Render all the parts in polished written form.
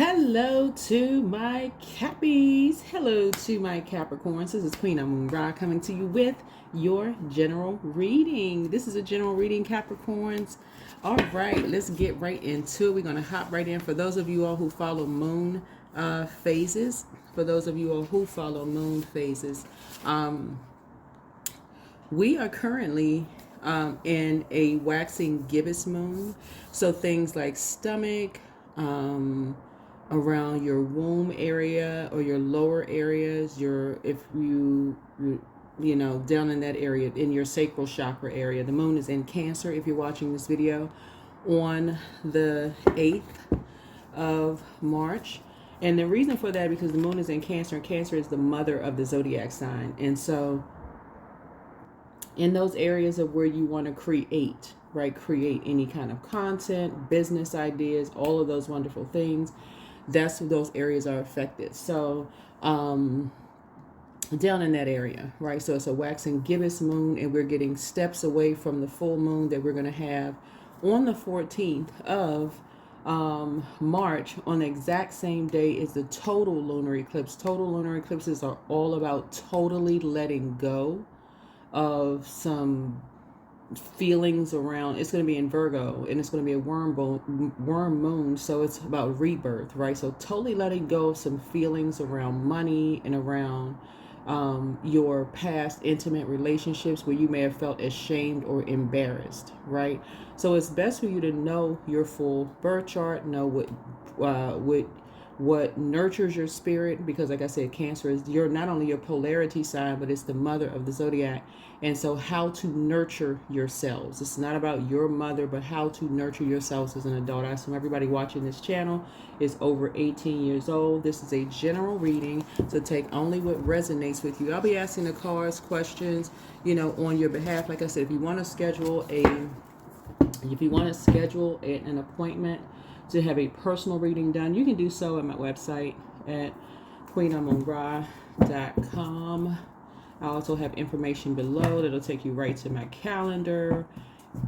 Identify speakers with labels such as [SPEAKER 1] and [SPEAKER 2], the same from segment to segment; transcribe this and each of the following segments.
[SPEAKER 1] Hello to my Cappies. Hello to my Capricorns. This is QueenAmunRa coming to you with your general reading. This is a general reading, Capricorns. All right, let's get right into it. We're going to hop right in. For those of you all who follow moon phases, we are currently in a waxing gibbous moon. So things like stomach, around your womb area or your lower areas, if you down in that area, in your sacral chakra area. The moon is in Cancer if you're watching this video on the 8th of March. And the reason for that, because the moon is in Cancer, and Cancer is the mother of the Zodiac sign. And so in those areas of where you want to create, right? Create any kind of content, business ideas, all of those wonderful things. That's those areas are affected. So down in that area, right? So it's a waxing gibbous moon, and we're getting steps away from the full moon that we're going to have on the 14th of March. On the exact same day is the total lunar eclipse. Total lunar eclipses are all about totally letting go of some feelings around. It's going to be in Virgo, and it's going to be a worm moon, so it's about rebirth, right? So totally letting go of some feelings around money and around your past intimate relationships where you may have felt ashamed or embarrassed, right? So it's best for you to know your full birth chart, know what nurtures your spirit, because like I said, Cancer is not only your polarity sign, but it's the mother of the zodiac. And so how to nurture yourselves. It's not about your mother, but how to nurture yourselves as an adult. I assume everybody watching this channel is over 18 years old. This is a general reading, so take only what resonates with you. I'll be asking the cards questions, on your behalf. Like I said, if you want to schedule an appointment to have a personal reading done, you can do so at my website at QueenAmunRa.com. I also have information below that'll take you right to my calendar.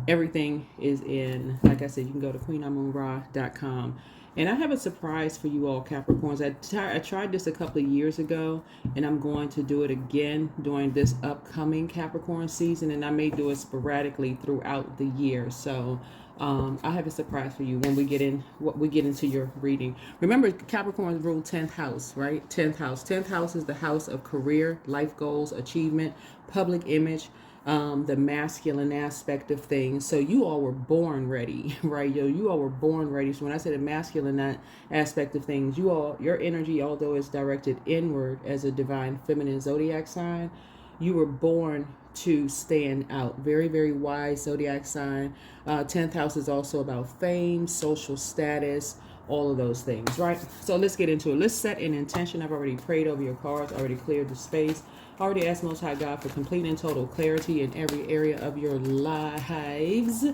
[SPEAKER 1] Everything is in, like I said, you can go to QueenAmunRa.com. And I have a surprise for you all, Capricorns. I tried this a couple of years ago, and I'm going to do it again during this upcoming Capricorn season, and I may do it sporadically throughout the year. So I have a surprise for you when we get into your reading. Remember, Capricorns rule 10th house, right? 10th house. 10th house is the house of career, life goals, achievement, public image, the masculine aspect of things. So you all were born ready, right? You all were born ready. So when I say the masculine aspect of things, your energy, although it's directed inward as a divine feminine zodiac sign, you were born to stand out. Very, very wise zodiac sign. 10th house is also about fame, social status, all of those things, right? So let's get into it. Let's set an intention. I've already prayed over your cards, already cleared the space, already asked Most High God for complete and total clarity in every area of your lives.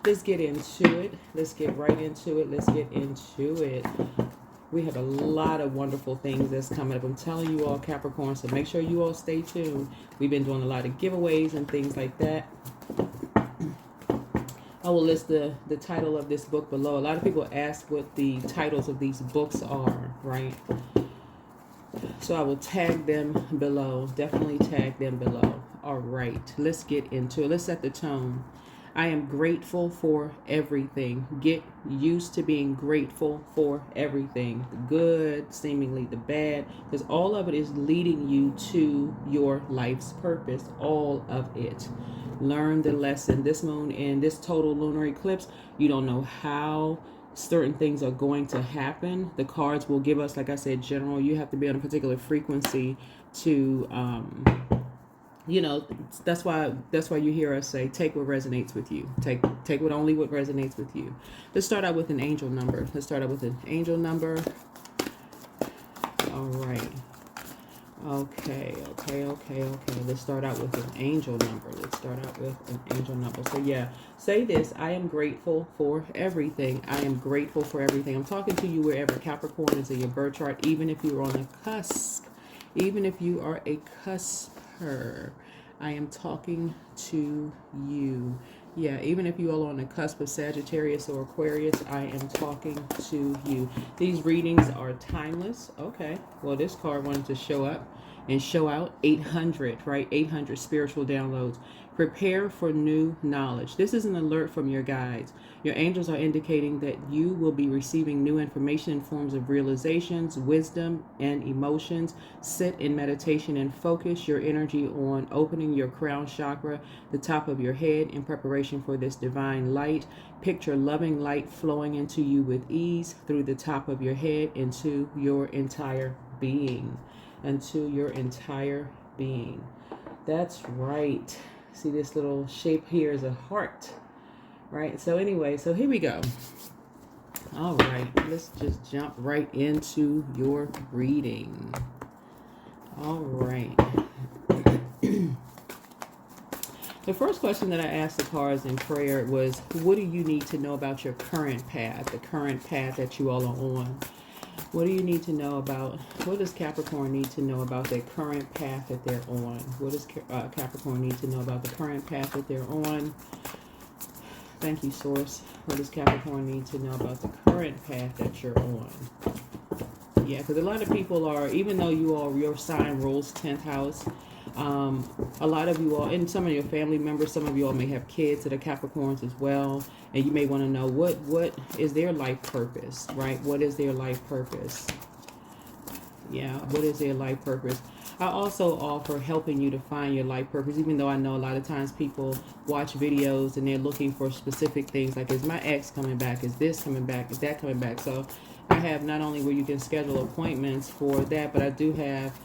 [SPEAKER 1] Let's get into it. Let's get right into it. Let's get into it. We have a lot of wonderful things that's coming up. I'm telling you all, Capricorn, so make sure you all stay tuned. We've been doing a lot of giveaways and things like that. I will list the title of this book below. A lot of people ask what the titles of these books are, right? So I will tag them below. Definitely tag them below. All right, let's get into it. Let's set the tone. I am grateful for everything. Get used to being grateful for everything. The good, seemingly the bad, because all of it is leading you to your life's purpose. All of it. Learn the lesson. This moon and this total lunar eclipse, you don't know how certain things are going to happen. The cards will give us, like I said, general. You have to be on a particular frequency to that's why you hear us say, take what resonates with you. Take only what resonates with you. Let's start out with an angel number. All right. Okay. Let's start out with an angel number. So yeah, say this: I am grateful for everything. I'm talking to you wherever Capricorn is in your birth chart, even if you're on a cusp, even if you are a cusper. I am talking to you. Yeah, even if you are on the cusp of Sagittarius or Aquarius, I am talking to you. These readings are timeless. Okay, well, this card wanted to show up and show out 800, right? 800 spiritual downloads. Prepare for new knowledge. This is an alert from your guides. Your angels are indicating that you will be receiving new information in forms of realizations, wisdom, and emotions. Sit in meditation and focus your energy on opening your crown chakra, the top of your head, in preparation for this divine light. Picture loving light flowing into you with ease through the top of your head into your entire being. Into your entire being. That's right. See, this little shape here is a heart, right? So anyway, so here we go. All right, let's just jump right into your reading. All right. The first question that I asked the cards in prayer was, what do you need to know about your current path, the current path that you all are on? What do you need to know about, what does Capricorn need to know about their current path that they're on? What does Capricorn need to know about the current path that they're on? Thank you, Source. What does Capricorn need to know about the current path that you're on? Yeah, because a lot of people are, even though your sign rules 10th house, a lot of you all, and some of your family members, some of you all may have kids that are Capricorns as well, and you may want to know what is their life purpose, right? What is their life purpose? Yeah, what is their life purpose? I also offer helping you to find your life purpose, even though I know a lot of times people watch videos and they're looking for specific things, like, is my ex coming back? Is this coming back? Is that coming back? So I have not only where you can schedule appointments for that, but I do have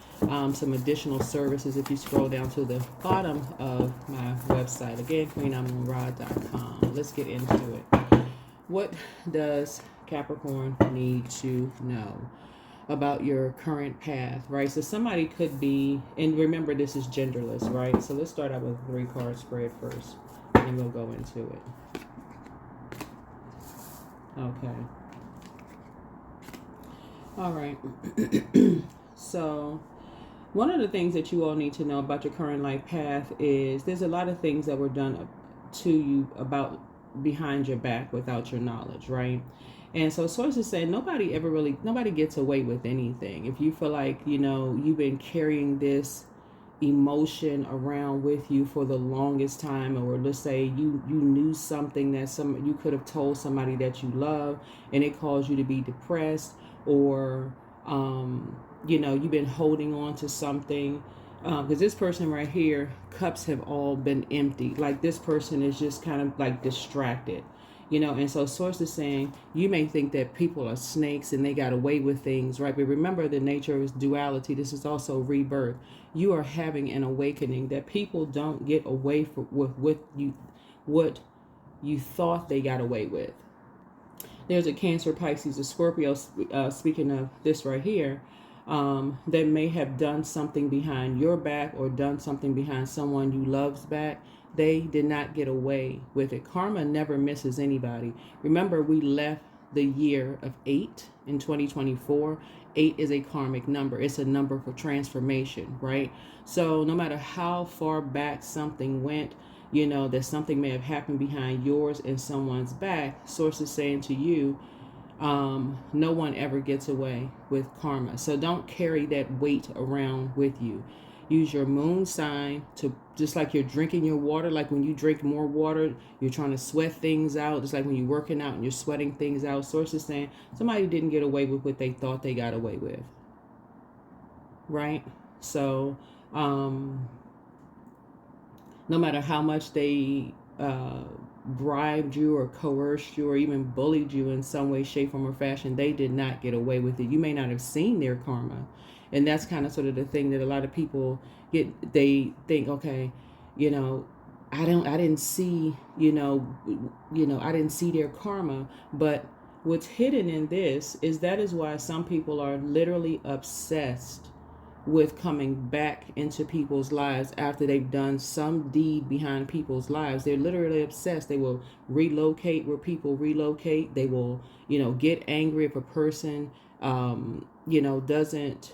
[SPEAKER 1] some additional services if you scroll down to the bottom of my website. Again, QueenAmunRa.com. Let's get into it. What does Capricorn need to know about your current path, right? So somebody could be, and remember this is genderless, right? So let's start out with a 3-card spread first, and then we'll go into it. Okay. All right. So one of the things that you all need to know about your current life path is there's a lot of things that were done to you about behind your back without your knowledge, right? And so sources say nobody gets away with anything. If you feel like, you've been carrying this emotion around with you for the longest time, or let's say you knew something that you could have told somebody that you love and it caused you to be depressed, or you've been holding on to something, because this person right here, cups have all been empty. Like, this person is just kind of like distracted, and so source is saying you may think that people are snakes and they got away with things, right? But remember, the nature is duality. This is also rebirth. You are having an awakening that people don't get away with what you thought they got away with. There's a Cancer, Pisces, a Scorpio, speaking of this right here, that may have done something behind your back or done something behind someone you love's back. They did not get away with it. Karma never misses anybody. Remember, we left the year of 8 in 2024. 8 is a karmic number. It's a number for transformation, right? So no matter how far back something went, that something may have happened behind yours and someone's back. Source is saying to you, no one ever gets away with karma. So don't carry that weight around with you. Use your moon sign to, just like you're drinking your water, like when you drink more water, you're trying to sweat things out. Just like when you're working out and you're sweating things out. Source is saying somebody didn't get away with what they thought they got away with. Right? So, no matter how much they bribed you or coerced you or even bullied you in some way, shape, form, or fashion, they did not get away with it. You may not have seen their karma. And that's kind of sort of the thing that a lot of people get. They think, okay, I didn't see, I didn't see their karma. But what's hidden in this is that is why some people are literally obsessed with coming back into people's lives after they've done some deed behind people's lives. They're literally obsessed. They will relocate where people relocate. They will, get angry if a person, doesn't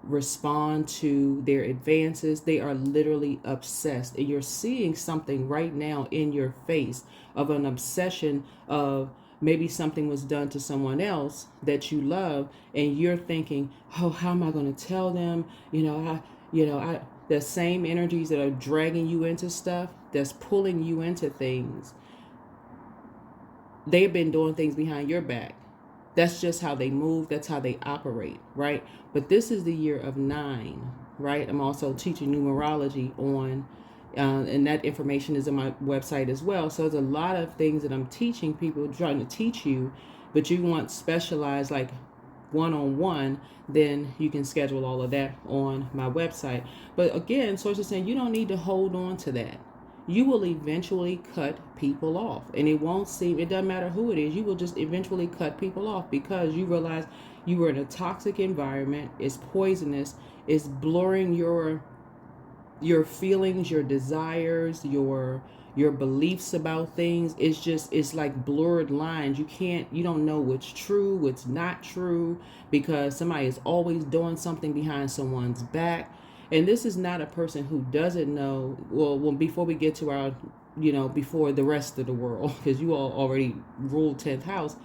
[SPEAKER 1] respond to their advances. They are literally obsessed. And you're seeing something right now in your face of an obsession of maybe something was done to someone else that you love, and you're thinking, oh, how am I going to tell them? The same energies that are dragging you into stuff, that's pulling you into things, they've been doing things behind your back. That's just how they move. That's how they operate, right? But this is the year of 9, right? I'm also teaching numerology on, and that information is on my website as well. So there's a lot of things that I'm teaching people, trying to teach you, but you want specialized, like one-on-one, then you can schedule all of that on my website. But again, sources saying you don't need to hold on to that. You will eventually cut people off, and it doesn't matter who it is, you will just eventually cut people off because you realize you were in a toxic environment. It's poisonous. It's blurring your feelings, your desires, your beliefs about things. It's like blurred lines. You don't know what's true, what's not true, because somebody is always doing something behind someone's back. And this is not a person who doesn't know. Well, before we get to our, before the rest of the world, because you all already ruled 10th house,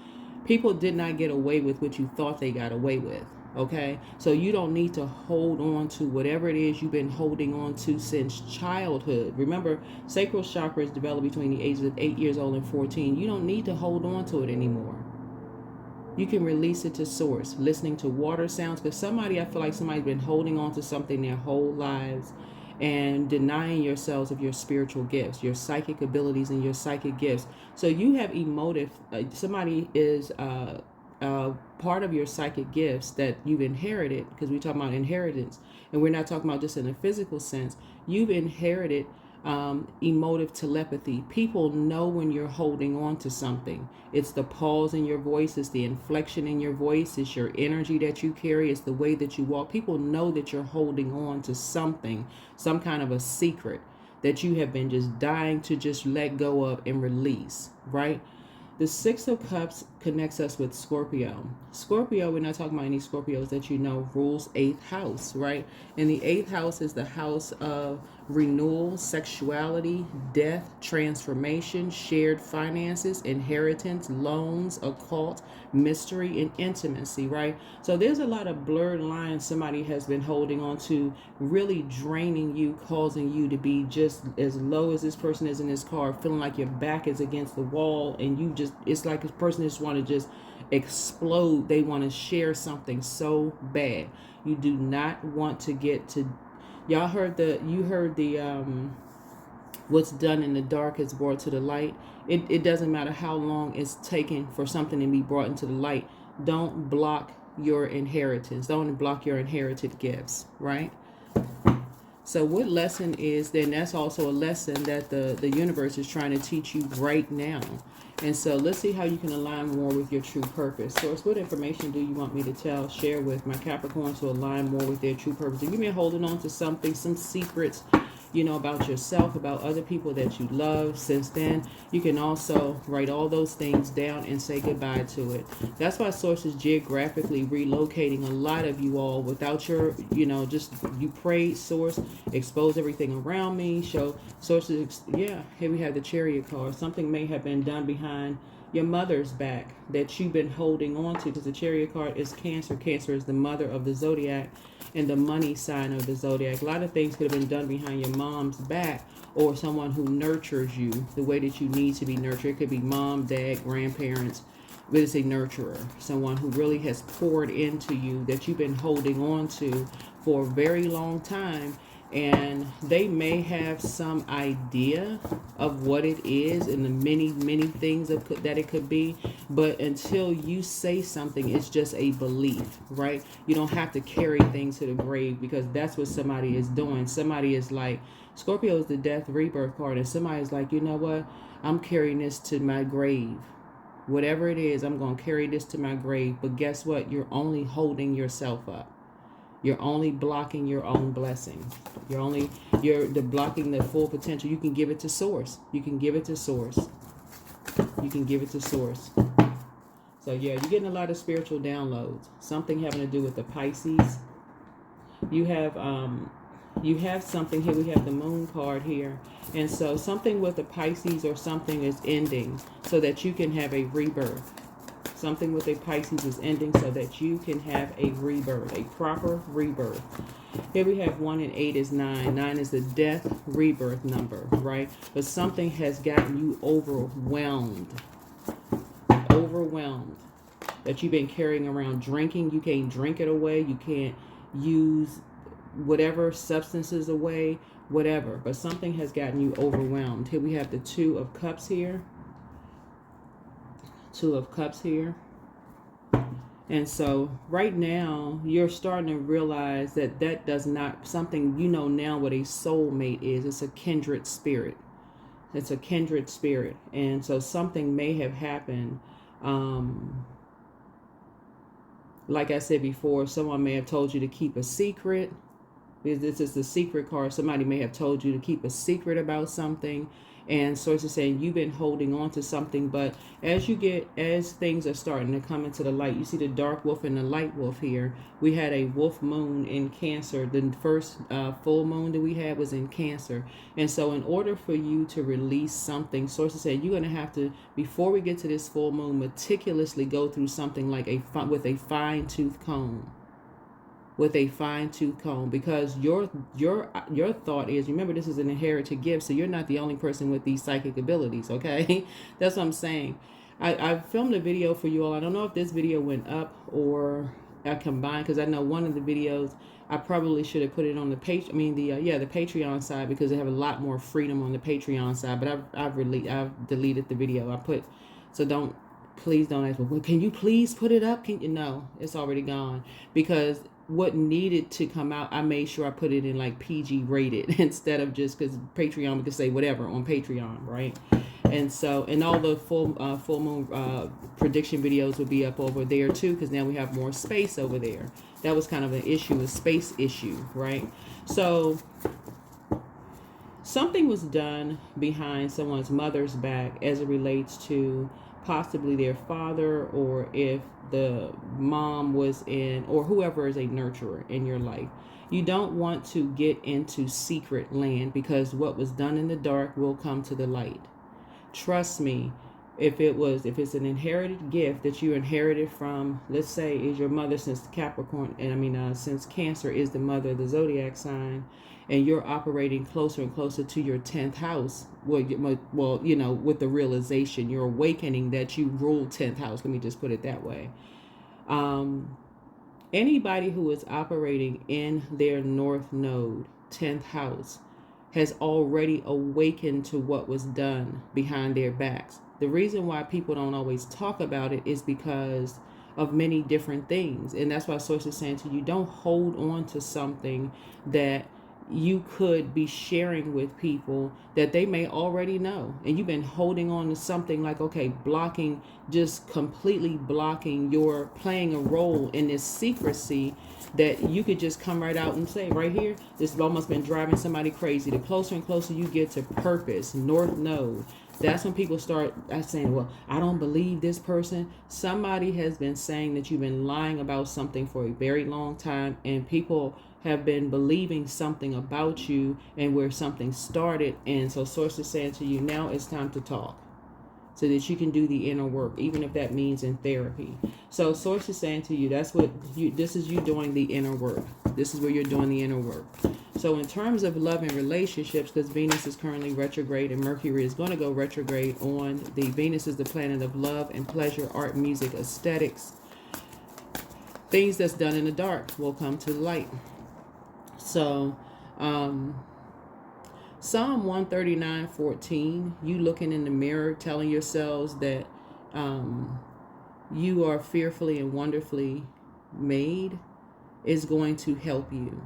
[SPEAKER 1] people did not get away with what you thought they got away with. Okay, so you don't need to hold on to whatever it is you've been holding on to since childhood. Remember, sacral chakra is developed between the ages of 8 years old and 14. You don't need to hold on to it anymore. You can release it to source, listening to water sounds, because I feel like somebody's been holding on to something their whole lives and denying yourselves of your spiritual gifts, your psychic abilities and your psychic gifts. So you have emotive, somebody is part of your psychic gifts that you've inherited, because we're talking about inheritance, and we're not talking about just in a physical sense. You've inherited emotive telepathy. People know when you're holding on to something. It's the pause in your voice, it's the inflection in your voice, it's your energy that you carry, it's the way that you walk. People know that you're holding on to something, some kind of a secret that you have been just dying to just let go of and release, right? The 6 of Cups connects us with Scorpio. Scorpio, we're not talking about any Scorpios that rules 8th house, right? And the 8th house is the house of renewal, sexuality, death, transformation, shared finances, inheritance, loans, occult, mystery, and intimacy, right? So there's a lot of blurred lines somebody has been holding on to, really draining you, causing you to be just as low as this person is in this car, feeling like your back is against the wall, and it's like a person just want to just explode. They want to share something so bad. You do not want to get to, you heard the what's done in the dark is brought to the light. It doesn't matter how long it's taken for something to be brought into the light. Don't block your inheritance. Don't block your inherited gifts, right? So what lesson is then? That's also a lesson that the universe is trying to teach you right now. And so let's see how you can align more with your true purpose. So what information do you want me to share with my Capricorn to align more with their true purpose? If you've been holding on to something, some secrets, about yourself, about other people that you love since then, you can also write all those things down and say goodbye to it. That's why Source is geographically relocating a lot of you all without your, just you pray, Source, expose everything around me, show Sources. Yeah, here we have the Chariot card. Something may have been done behind your mother's back that you've been holding on to, because the Chariot card is Cancer. Cancer is the mother of the zodiac and the money sign of the zodiac. A lot of things could have been done behind your mom's back, or someone who nurtures you the way that you need to be nurtured. It could be mom, dad, grandparents, but it's a nurturer, someone who really has poured into you that you've been holding on to for a very long time. And they may have some idea of what it is and the many, many things that it could be. But until you say something, it's just a belief, right? You don't have to carry things to the grave, because that's what somebody is doing. Somebody is like, Scorpio is the death rebirth card. And somebody's like, you know what? I'm carrying this to my grave. Whatever it is, I'm going to carry this to my grave. But guess what? You're only holding yourself up. You're only blocking your own blessings. You're blocking the full potential. You can give it to source. You can give it to source. You can give it to source. So yeah, you're getting a lot of spiritual downloads. Something having to do with the Pisces. You have something here. We have the moon card here. And so something with the Pisces or something is ending so that you can have a rebirth. Something with a Pisces is ending so that you can have a rebirth, a proper rebirth. Here we have 1 and 8 is 9. 9 is the death rebirth number, right? But something has gotten you overwhelmed. Overwhelmed. That you've been carrying around drinking. You can't drink it away. You can't use whatever substances away, whatever. But something has gotten you overwhelmed. Here we have the 2 of Cups here. 2 of Cups here. And so right now you're starting to realize that that does not, something you know now what a soulmate is. It's a kindred spirit. It's a kindred spirit. And so something may have happened. Like I said before, someone may have told you to keep a secret. This is the secret card. Somebody may have told you to keep a secret about something. And source is saying you've been holding on to something, but as things are starting to come into the light, you see the dark wolf and the light wolf here. We had a wolf moon in Cancer. The first full moon that we had was in Cancer. And so in order for you to release something, source is saying you're going to have to, before we get to this full moon, meticulously go through something like with a fine-tooth comb. With a fine-tooth comb, because your thought is, remember, this is an inherited gift, so you're not the only person with these psychic abilities, okay? That's what I'm saying. I filmed a video for you all. I don't know if this video went up or I combined, because I know one of the videos I probably should have put it on the page. I mean the Patreon side, because they have a lot more freedom on the Patreon side. But I've deleted the video. Please don't ask me, well, can you please put it up? No, it's already gone, because what needed to come out, I made sure I put it in like PG rated instead of just, because Patreon, we could say whatever on Patreon, right? And so, and all the full moon prediction videos will be up over there too, because now we have more space over there. That was kind of an issue, a space issue, right? So something was done behind someone's mother's back as it relates to possibly their father, or if the mom was in, or whoever is a nurturer in your life. You don't want to get into secret land, because what was done in the dark will come to the light. Trust me, if it's an inherited gift that you inherited from, let's say, is your mother, since Capricorn, and since Cancer is the mother of the Zodiac sign, and you're operating closer and closer to your 10th house, with the realization, you're awakening that you rule 10th house. Let me just put it that way. Anybody who is operating in their North Node, 10th house, has already awakened to what was done behind their backs. The reason why people don't always talk about it is because of many different things. And that's why Source is saying to you, don't hold on to something that you could be sharing with people that they may already know. And you've been holding on to something like, okay, just completely blocking your playing a role in this secrecy, that you could just come right out and say, right here, this has almost been driving somebody crazy. The closer and closer you get to purpose, North Node, that's when people start saying, well, I don't believe this person. Somebody has been saying that you've been lying about something for a very long time, and people have been believing something about you and where something started. And so Source is saying to you, now it's time to talk, so that you can do the inner work, even if that means in therapy. So Source is saying to you, this is you doing the inner work. This is where you're doing the inner work. So in terms of love and relationships, because Venus is currently retrograde and Mercury is going to go retrograde Venus is the planet of love and pleasure, art, music, aesthetics. Things that's done in the dark will come to the light. So, Psalm 139:14, you looking in the mirror, telling yourselves that you are fearfully and wonderfully made, is going to help you.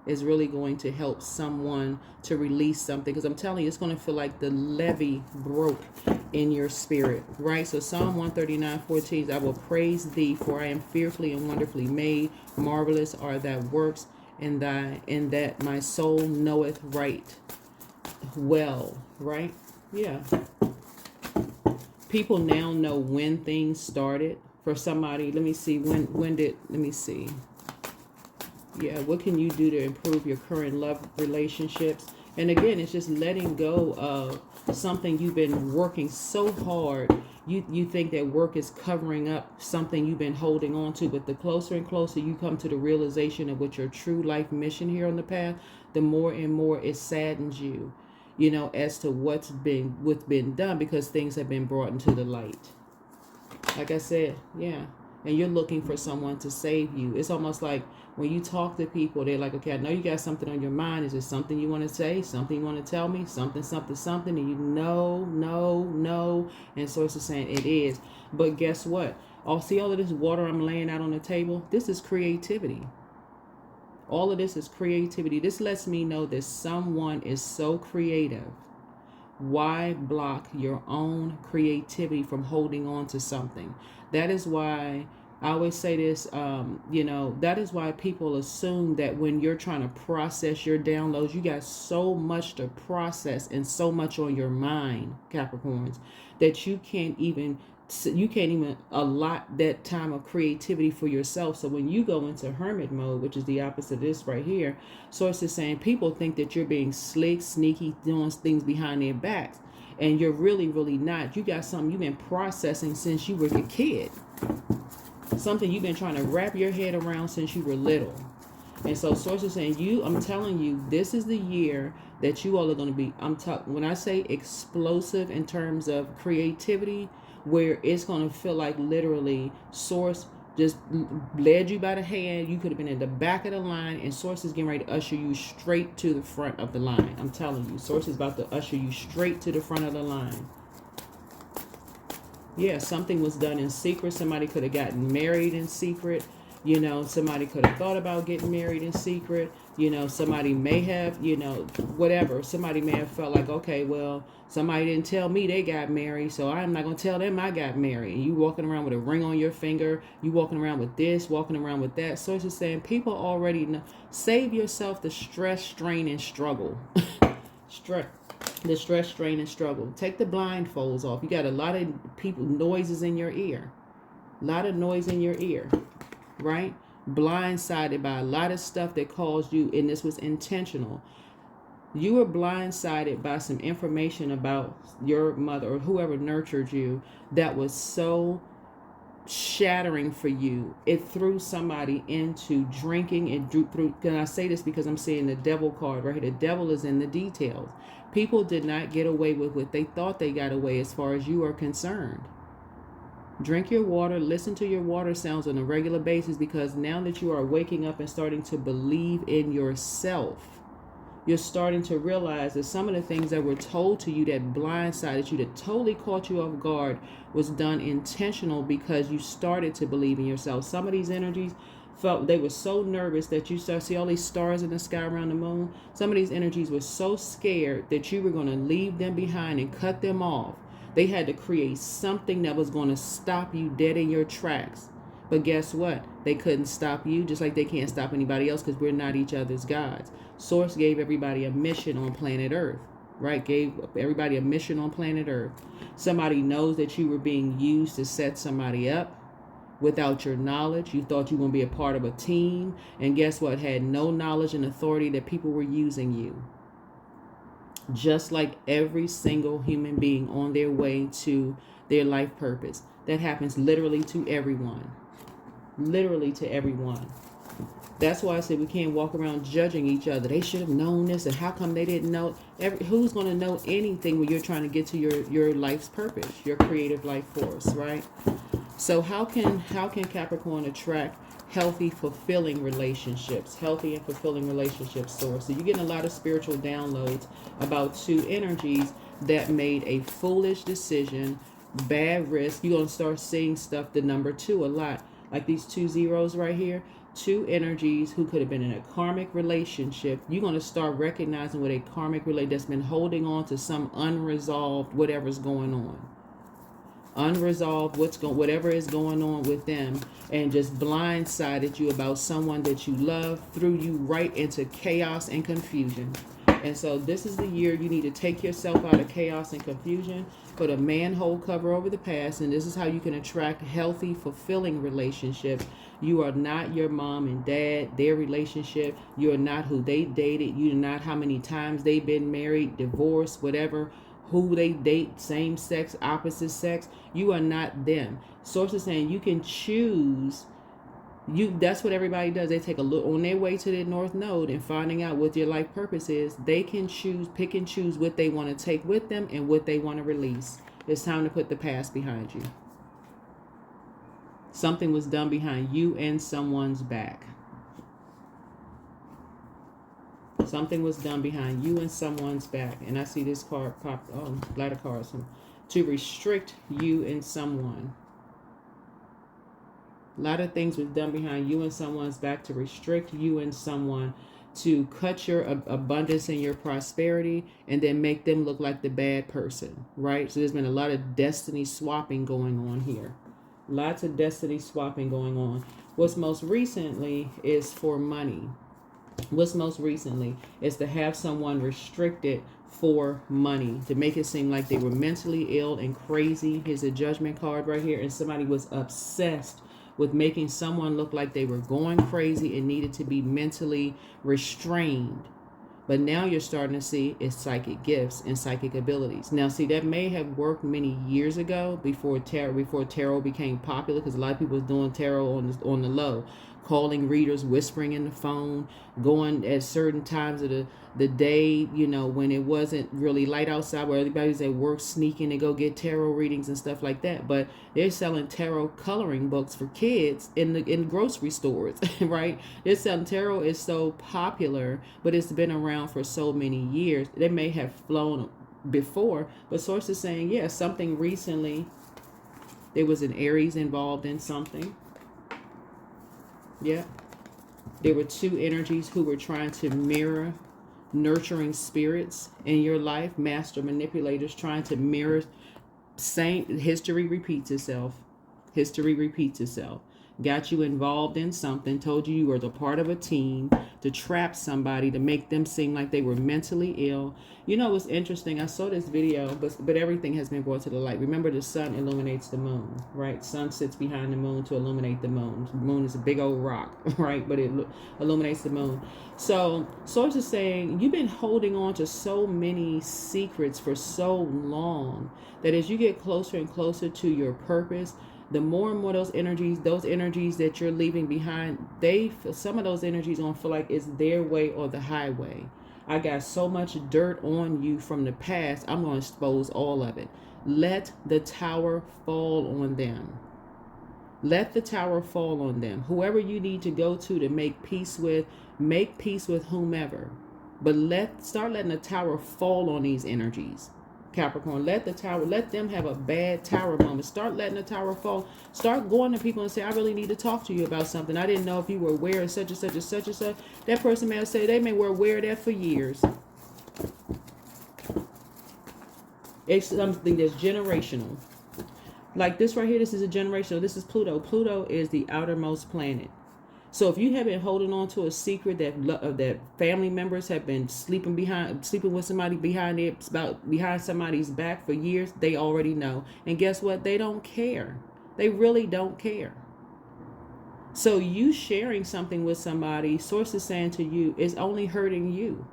[SPEAKER 1] is really going to help someone to release something. Because I'm telling you, it's going to feel like the levee broke in your spirit, right? So Psalm 139:14, I will praise thee, for I am fearfully and wonderfully made. Marvelous are thy works, and that my soul knoweth right well, right? Yeah. People now know when things started. For somebody, let me see, let me see. Yeah, what can you do to improve your current love relationships? And again, it's just letting go of something you've been working so hard. You think that work is covering up something you've been holding on to, but the closer and closer you come to the realization of what your true life mission here on the path, the more and more it saddens you, as to what's been done, because things have been brought into the light. Like I said, yeah. And you're looking for someone to save you. It's almost like when you talk to people, they're like, okay, I know you got something on your mind. Is it something you want to say? Something you want to tell me? Something. And you know. And Source is saying it is. But guess what? See all of this water I'm laying out on the table? This is creativity. All of this is creativity. This lets me know that someone is so creative. Why block your own creativity from holding on to something? That is why I always say this, that is why people assume that when you're trying to process your downloads, you got so much to process and so much on your mind, Capricorns, that you can't even allot that time of creativity for yourself. So when you go into hermit mode, which is the opposite of this right here, Source is saying people think that you're being slick, sneaky, doing things behind their backs, and you're really, really not. You got something you've been processing since you were a kid, something you've been trying to wrap your head around since you were little. And so Source is saying, I'm telling you, this is the year that you all are going to be, when I say explosive in terms of creativity, where it's going to feel like literally Source just led you by the hand. You could have been in the back of the line, and Source is getting ready to usher you straight to the front of the line. I'm telling you, Source is about to usher you straight to the front of the line. Yeah, something was done in secret. Somebody could have gotten married in secret. Somebody could have thought about getting married in secret. Somebody may have, whatever. Somebody may have felt like, okay, well, somebody didn't tell me they got married, so I'm not going to tell them I got married. And you walking around with a ring on your finger. You walking around with this, walking around with that. So it's just saying people already know. Save yourself the stress, strain, and struggle. The stress, strain, and struggle. Take the blindfolds off. You got a lot of noises in your ear. A lot of noise in your ear. Right? Blindsided by a lot of stuff that caused you, and this was intentional. You were blindsided by some information about your mother or whoever nurtured you that was so shattering for you. It threw somebody into drinking. It threw. Can I say this because I'm seeing the devil card right here? The devil is in the details. People did not get away with what they thought they got away as far as you are concerned. Drink your water, listen to your water sounds on a regular basis, because now that you are waking up and starting to believe in yourself, you're starting to realize that some of the things that were told to you that blindsided you, that totally caught you off guard, was done intentional because you started to believe in yourself. Some of these energies felt they were so nervous that you start see all these stars in the sky around the moon. Some of these energies were so scared that you were going to leave them behind and cut them off. They had to create something that was going to stop you dead in your tracks. But guess what? They couldn't stop you, just like they can't stop anybody else, because we're not each other's gods. Source gave everybody a mission on planet Earth, right? Gave everybody a mission on planet Earth. Somebody knows that you were being used to set somebody up without your knowledge. You thought you were going to be a part of a team, and guess what? Had no knowledge and authority that people were using you. Just like every single human being on their way to their life purpose. That happens literally to everyone. Literally to everyone. That's why I said we can't walk around judging each other. They should have known this, and how come they didn't know? Who's going to know anything when you're trying to get to your life's purpose, your creative life force, right? So how can Capricorn attract healthy, fulfilling relationships? Healthy and fulfilling relationships, Source. So you're getting a lot of spiritual downloads about two energies that made a foolish decision, bad risk. You're going to start seeing stuff, the number 2, a lot. Like these 2 zeros right here. two energies who could have been in a karmic relationship. You're going to start recognizing with a karmic relationship that's been holding on to some unresolved whatever's going on. Unresolved whatever is going on with them, and just blindsided you about someone that you love, threw you right into chaos and confusion. And so this is the year you need to take yourself out of chaos and confusion, put a manhole cover over the past, and this is how you can attract healthy, fulfilling relationships. You are not your mom and dad, their relationship. You are not who they dated. You are not how many times they've been married, divorced, whatever, who they date, same sex, opposite sex. You are not them. Source is saying you can choose. That's what everybody does. They take a look on their way to their north node and finding out what their life purpose is. They can pick and choose what they want to take with them and what they want to release. It's time to put the past behind you. Something was done behind you and someone's back. Something was done behind you and someone's back. And I see this card pop. Oh, a lot of cards. To restrict you and someone. A lot of things was done behind you and someone's back to restrict you and someone, to cut your abundance and your prosperity, and then make them look like the bad person, right? So there's been a lot of destiny swapping going on here. Lots of destiny swapping going on. What's most recently is for money. What's most recently is to have someone restricted for money, to make it seem like they were mentally ill and crazy. Here's a judgment card right here, and somebody was obsessed with making someone look like they were going crazy and needed to be mentally restrained. But now you're starting to see is psychic gifts and psychic abilities. Now, see, that may have worked many years ago before tarot became popular, because a lot of people was doing tarot on the low, calling readers, whispering in the phone, going at certain times of the day, you know, when it wasn't really light outside, where everybody's at work, sneaking to go get tarot readings and stuff like that. But they're selling tarot coloring books for kids in grocery stores, right? They're selling tarot. Is so popular, but it's been around for so many years. They may have flown before, but sources saying, yeah, something recently, there was an Aries involved in something. Yeah. There were two energies who were trying to mirror nurturing spirits in your life, master manipulators trying to mirror. Same history repeats itself. History repeats itself. Got you involved in something, told you were the part of a team, to trap somebody, to make them seem like they were mentally ill. You know what's interesting? I saw this video, but everything has been brought to the light. Remember, the sun illuminates the moon, right? Sun sits behind the moon to illuminate the moon. The moon is a big old rock, right? But it illuminates the moon. So sources saying you've been holding on to so many secrets for so long that as you get closer and closer to your purpose, the more and more those energies that you're leaving behind, some of those energies gonna feel like it's their way or the highway. I got so much dirt on you from the past, I'm gonna expose all of it. Let the tower fall on them. Let the tower fall on them. Whoever you need to go to make peace with whomever. But start letting the tower fall on these energies. Capricorn, let them have a bad tower moment. Start letting the tower fall. Start going to people and say, I really need to talk to you about something. I didn't know if you were aware of such and such and such and such. That person may have said they may were aware of that for years. It's something that's generational. Like this right here, this is a generational. This is Pluto. Pluto is the outermost planet. So if you have been holding on to a secret that family members have been sleeping with somebody behind somebody's back for years, they already know. And guess what? They don't care. They really don't care. So you sharing something with somebody, source is saying to you, is only hurting you.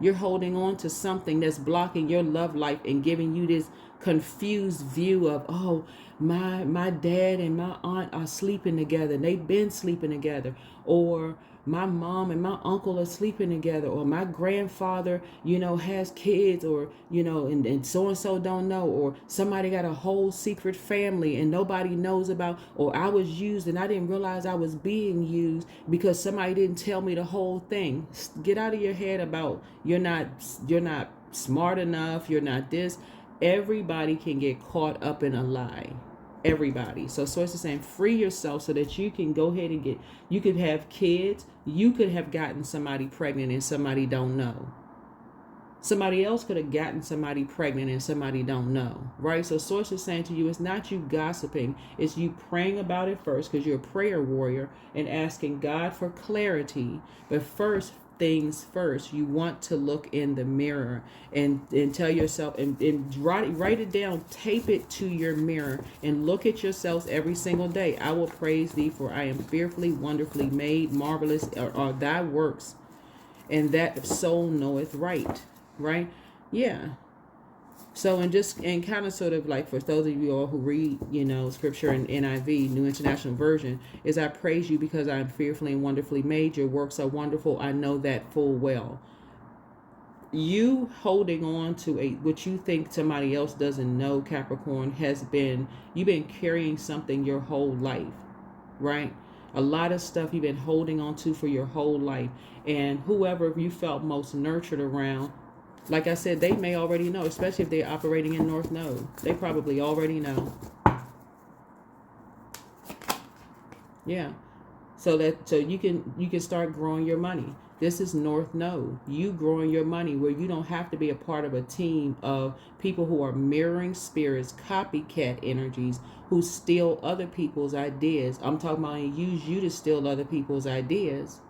[SPEAKER 1] You're holding on to something that's blocking your love life and giving you this confused view of, oh, my dad and my aunt are sleeping together. They've been sleeping together. Or my mom and my uncle are sleeping together. Or my grandfather, has kids. Or, and so-and-so don't know. Or somebody got a whole secret family and nobody knows about. Or I was used and I didn't realize I was being used because somebody didn't tell me the whole thing. Get out of your head about you're not smart enough. You're not this. Everybody can get caught up in a lie. everybody. So Source is saying free yourself so that you can go ahead and you could have kids. You could have gotten somebody pregnant and somebody don't know. Somebody else could have gotten somebody pregnant and somebody don't know, right? So Source is saying to you, it's not you gossiping. It's you praying about it first, because you're a prayer warrior, and asking God for clarity. But first things first, you want to look in the mirror and tell yourself, and write it down, tape it to your mirror, and look at yourselves every single day. I will praise thee, for I am fearfully, wonderfully made. Marvelous are thy works, and that soul knoweth right. Right? Yeah. So, and kind of sort of like, for those of you all who read, scripture in NIV, New International Version, is I praise you because I am fearfully and wonderfully made. Your works are wonderful. I know that full well. You holding on to what you think somebody else doesn't know, Capricorn, you've been carrying something your whole life, right? A lot of stuff you've been holding on to for your whole life. And whoever you felt most nurtured around, like I said, they may already know, especially if they're operating in North Node. They probably already know. Yeah. So you can start growing your money. This is North Node. You growing your money, where you don't have to be a part of a team of people who are mirroring spirits, copycat energies, who steal other people's ideas. I'm talking about use you to steal other people's ideas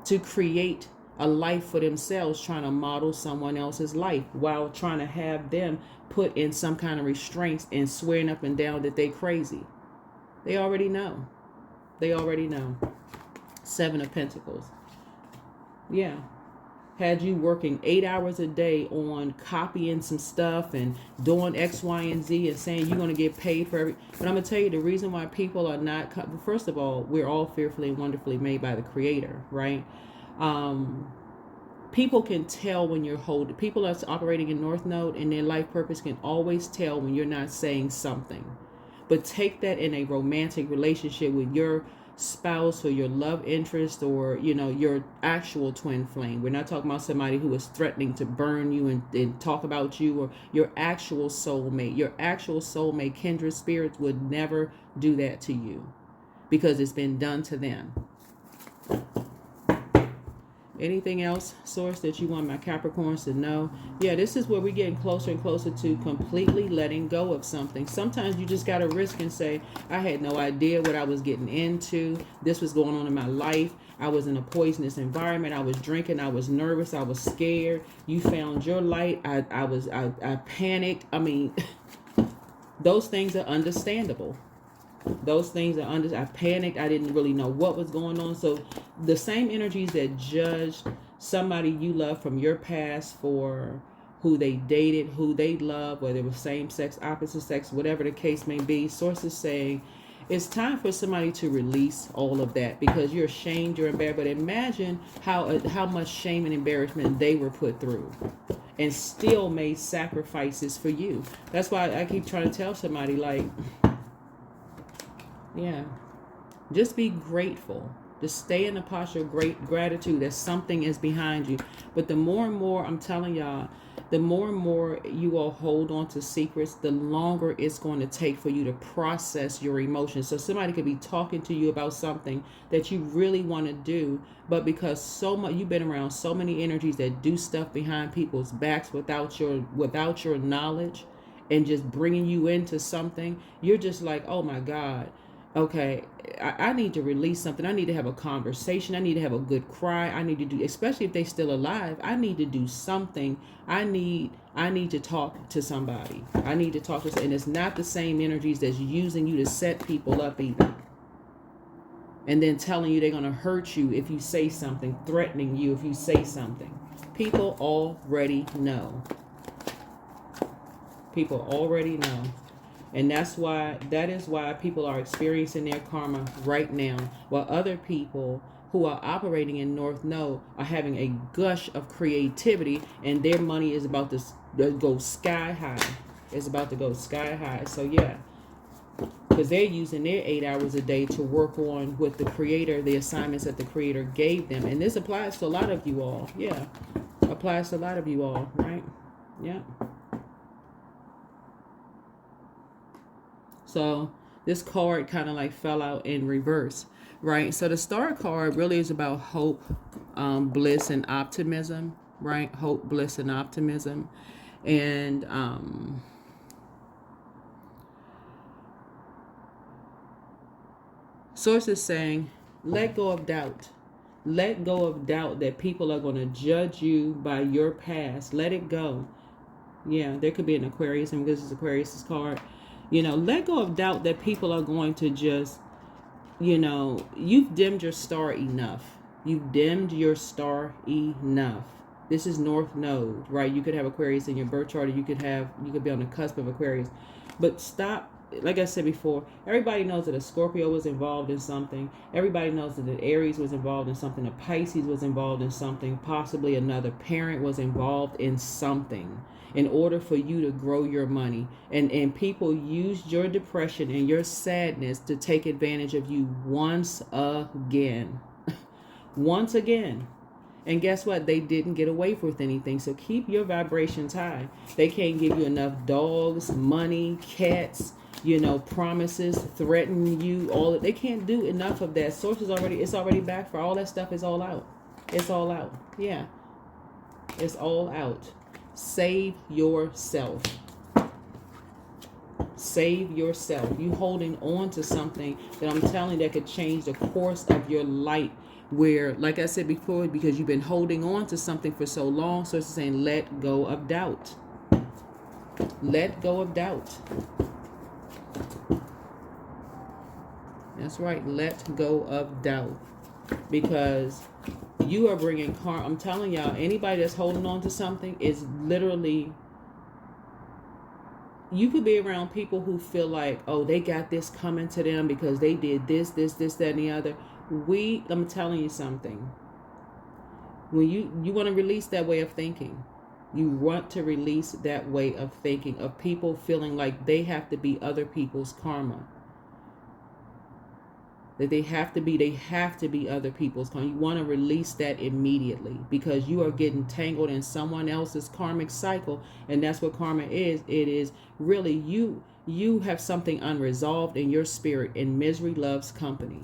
[SPEAKER 1] to create a life for themselves, trying to model someone else's life while trying to have them put in some kind of restraints and swearing up and down that they crazy. They already know. They already know. 7 of Pentacles. Yeah. Had you working 8 hours a day on copying some stuff and doing X, Y, and Z and saying you're going to get paid for every... But I'm going to tell you the reason why people are not... First of all, we're all fearfully and wonderfully made by the Creator, right? People can tell when you're holding... People that's operating in North Node and their life purpose can always tell when you're not saying something. But take that in a romantic relationship with your spouse or your love interest, or your actual twin flame. We're not talking about somebody who is threatening to burn you and talk about you, or your actual soulmate. Your actual soulmate, kindred spirits, would never do that to you because it's been done to them. Anything else, Source, that you want my Capricorns to know? Yeah, this is where we're getting closer and closer to completely letting go of something. Sometimes you just got to risk and say, I had no idea what I was getting into. This was going on in my life. I was in a poisonous environment. I was drinking. I was nervous. I was scared. You found your light. I panicked. I mean, those things are understandable. Those things are I panicked. I didn't really know what was going on. So the same energies that judged somebody you love from your past for who they dated, who they love, whether it was same sex, opposite sex, whatever the case may be, Sources saying it's time for somebody to release all of that, because you're ashamed, you're embarrassed. But imagine how much shame and embarrassment they were put through and still made sacrifices for you. That's why I keep trying to tell somebody, like, yeah, just be grateful. Just stay in the posture of great gratitude that something is behind you. But the more and more, I'm telling y'all, the more and more you all hold on to secrets, the longer it's going to take for you to process your emotions. So somebody could be talking to you about something that you really want to do, but because so much you've been around so many energies that do stuff behind people's backs without your knowledge, and just bringing you into something, you're just like, oh my God. Okay, I need to release something. I need to have a conversation. I need to have a good cry. I need to do, especially if they're still alive, I need to do something. I need to talk to somebody. I need to talk to, and it's not the same energies that's using you to set people up either. And then telling you they're going to hurt you if you say something, threatening you if you say something. People already know. People already know. And that is why people are experiencing their karma right now, while other people who are operating in North Node are having a gush of creativity, and their money is about to go sky high. It's about to go sky high. So yeah, because they're using their 8 hours a day to work on with the Creator, the assignments that the Creator gave them. And this applies to a lot of you all. Yeah, applies to a lot of you all, right? Yeah. So this card kind of like fell out in reverse, right? So the Star card really is about hope, bliss, and optimism, right? Hope, bliss, and optimism. And Source is saying, let go of doubt. Let go of doubt that people are going to judge you by your past. Let it go. Yeah, there could be an Aquarius, and this is Aquarius's card. You know, let go of doubt that people are going to just, you know, you've dimmed your star enough. You've dimmed your star enough. This is North Node, right? You could have Aquarius in your birth chart, or you could be on the cusp of Aquarius. But stop. Like I said before, everybody knows that a Scorpio was involved in something. Everybody knows that an Aries was involved in something. A Pisces was involved in something. Possibly another parent was involved in something in order for you to grow your money. And people used your depression and your sadness to take advantage of you once again. Once again. And guess what? They didn't get away with anything. So keep your vibrations high. They can't give you enough dogs, money, cats, you know, promises, threaten you, all that. They can't do enough of that. Source is already, it's already back for all that stuff is all out. It's all out. Yeah. It's all out. Save yourself. Save yourself. You holding on to something that I'm telling you that could change the course of your life. Where, like I said before, because you've been holding on to something for so long, so it's saying let go of doubt. Let go of doubt. That's right. Let go of doubt. Because you are bringing karma. I'm telling y'all, anybody that's holding on to something is literally, you could be around people who feel like, oh, they got this coming to them because they did this, that, and the other. I'm telling you something. When you want to release that way of thinking, you want to release that way of thinking of people feeling like they have to be other people's karma. That they have to be other people's karma. You want to release that immediately because you are getting tangled in someone else's karmic cycle, and that's what karma is. It is really you have something unresolved in your spirit, and misery loves company.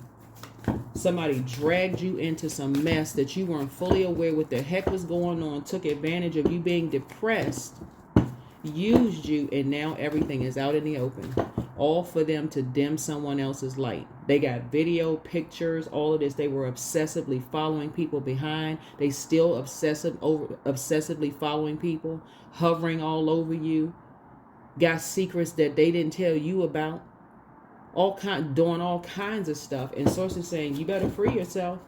[SPEAKER 1] Somebody dragged you into some mess that you weren't fully aware what the heck was going on, took advantage of you being depressed, used you, and now everything is out in the open. All for them to dim someone else's light. They got video, pictures, all of this. They were obsessively following people behind. They still obsessively following people, hovering all over you. Got secrets that they didn't tell you about. Doing all kinds of stuff. And Source is saying, you better free yourself.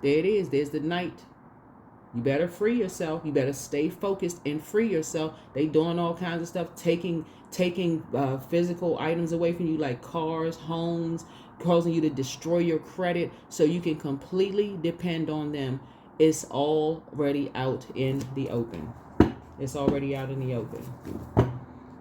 [SPEAKER 1] There it is. There's the Knight. You better free yourself. You better stay focused and free yourself. They doing all kinds of stuff, taking physical items away from you, like cars, homes, causing you to destroy your credit so you can completely depend on them. It's already out in the open. It's already out in the open.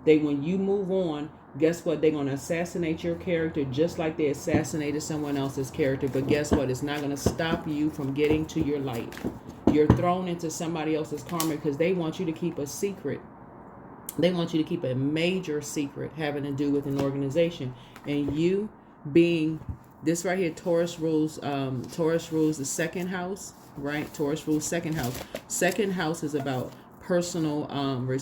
[SPEAKER 1] When you move on, guess what? They're going to assassinate your character just like they assassinated someone else's character. But guess what? It's not going to stop you from getting to your light. You're thrown into somebody else's karma because they want you to keep a secret. They want you to keep a major secret having to do with an organization. And you being this right here, Taurus rules the second house, right? Taurus rules second house. Second house is about personal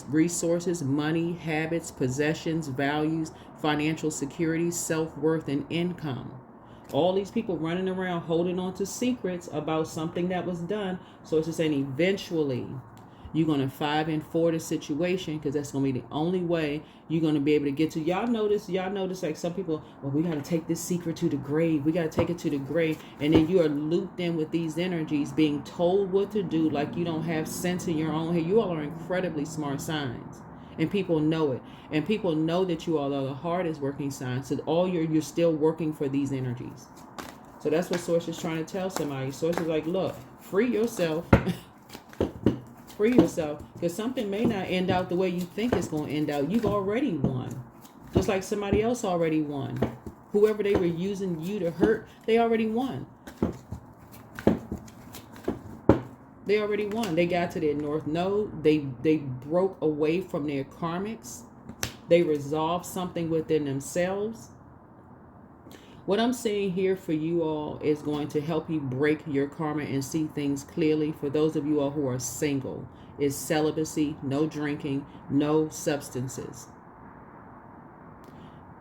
[SPEAKER 1] resources, money, habits, possessions, values, financial security, self-worth, and income. All these people running around holding on to secrets about something that was done. So it's just saying eventually you're going to 5 and 4 the situation, because that's going to be the only way you're going to be able to get to. Y'all notice like some people, well, we got to take this secret to the grave. We got to take it to the grave. And then you are looped in with these energies, being told what to do like you don't have sense in your own head. You all are incredibly smart signs. And people know it. And people know that you all are the hardest working signs. So you're still working for these energies. So that's what Source is trying to tell somebody. Source is like, look, free yourself. Free yourself. Because something may not end out the way you think it's going to end out. You've already won. Just like somebody else already won. Whoever they were using you to hurt, they already won. They already won. They got to their North Node. They broke away from their karmics. They resolve something within themselves. What I'm saying here for you all is going to help you break your karma and see things clearly. For those of you all who are single, is celibacy, no drinking, no substances.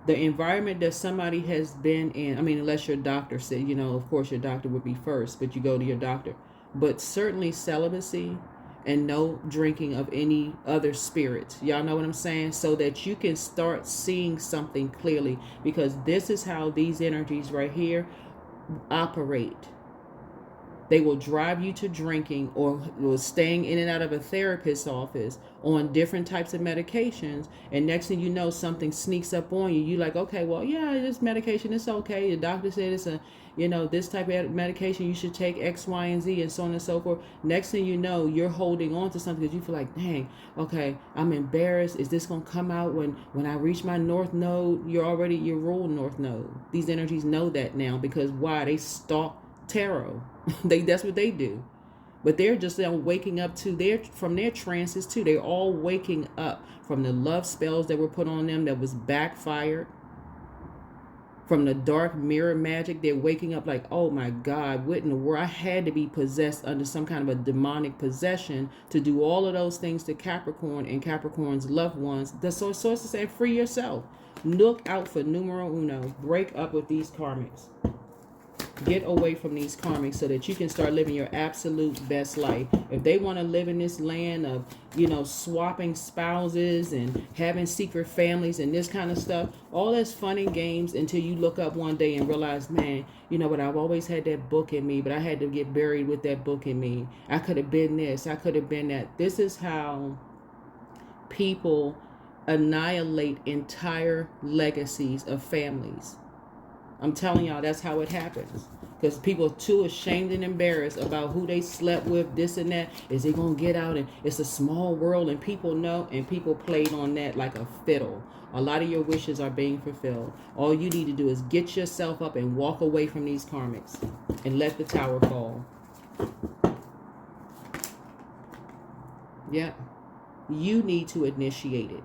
[SPEAKER 1] The environment that somebody has been in, I mean, unless your doctor said, of course your doctor would be first, but you go to your doctor. But certainly celibacy and no drinking of any other spirits. Y'all know what I'm saying? So that you can start seeing something clearly, because this is how these energies right here operate. They will drive you to drinking or staying in and out of a therapist's office on different types of medications. And next thing you know, something sneaks up on you. You're like, okay, well, yeah, this medication is okay. The doctor said it's a, this type of medication, you should take X, Y, and Z, and so on and so forth. Next thing you know, you're holding on to something because you feel like, dang, okay, I'm embarrassed. Is this going to come out when I reach my north node? You're ruled north node. These energies know that now, because why? They stalk tarot. That's what they do. But they're just waking up from their trances too. They're all waking up from the love spells that were put on them that was backfired. From the dark mirror magic, they're waking up like, oh my God, what in the world? I had to be possessed under some kind of a demonic possession to do all of those things to Capricorn and Capricorn's loved ones. The source is saying, free yourself. Look out for numero uno. Break up with these karmics. Get away from these karmics so that you can start living your absolute best life. If they want to live in this land of, swapping spouses and having secret families and this kind of stuff, all that's fun and games until you look up one day and realize, man, but I've always had that book in me, but I had to get buried with that book in me. I could have been this, I could have been that. This is how people annihilate entire legacies of families. I'm telling y'all, that's how it happens. Because people are too ashamed and embarrassed about who they slept with, this and that. Is they going to get out? And it's a small world, and people know, and people played on that like a fiddle. A lot of your wishes are being fulfilled. All you need to do is get yourself up and walk away from these karmics and let the tower fall. Yeah. You need to initiate it.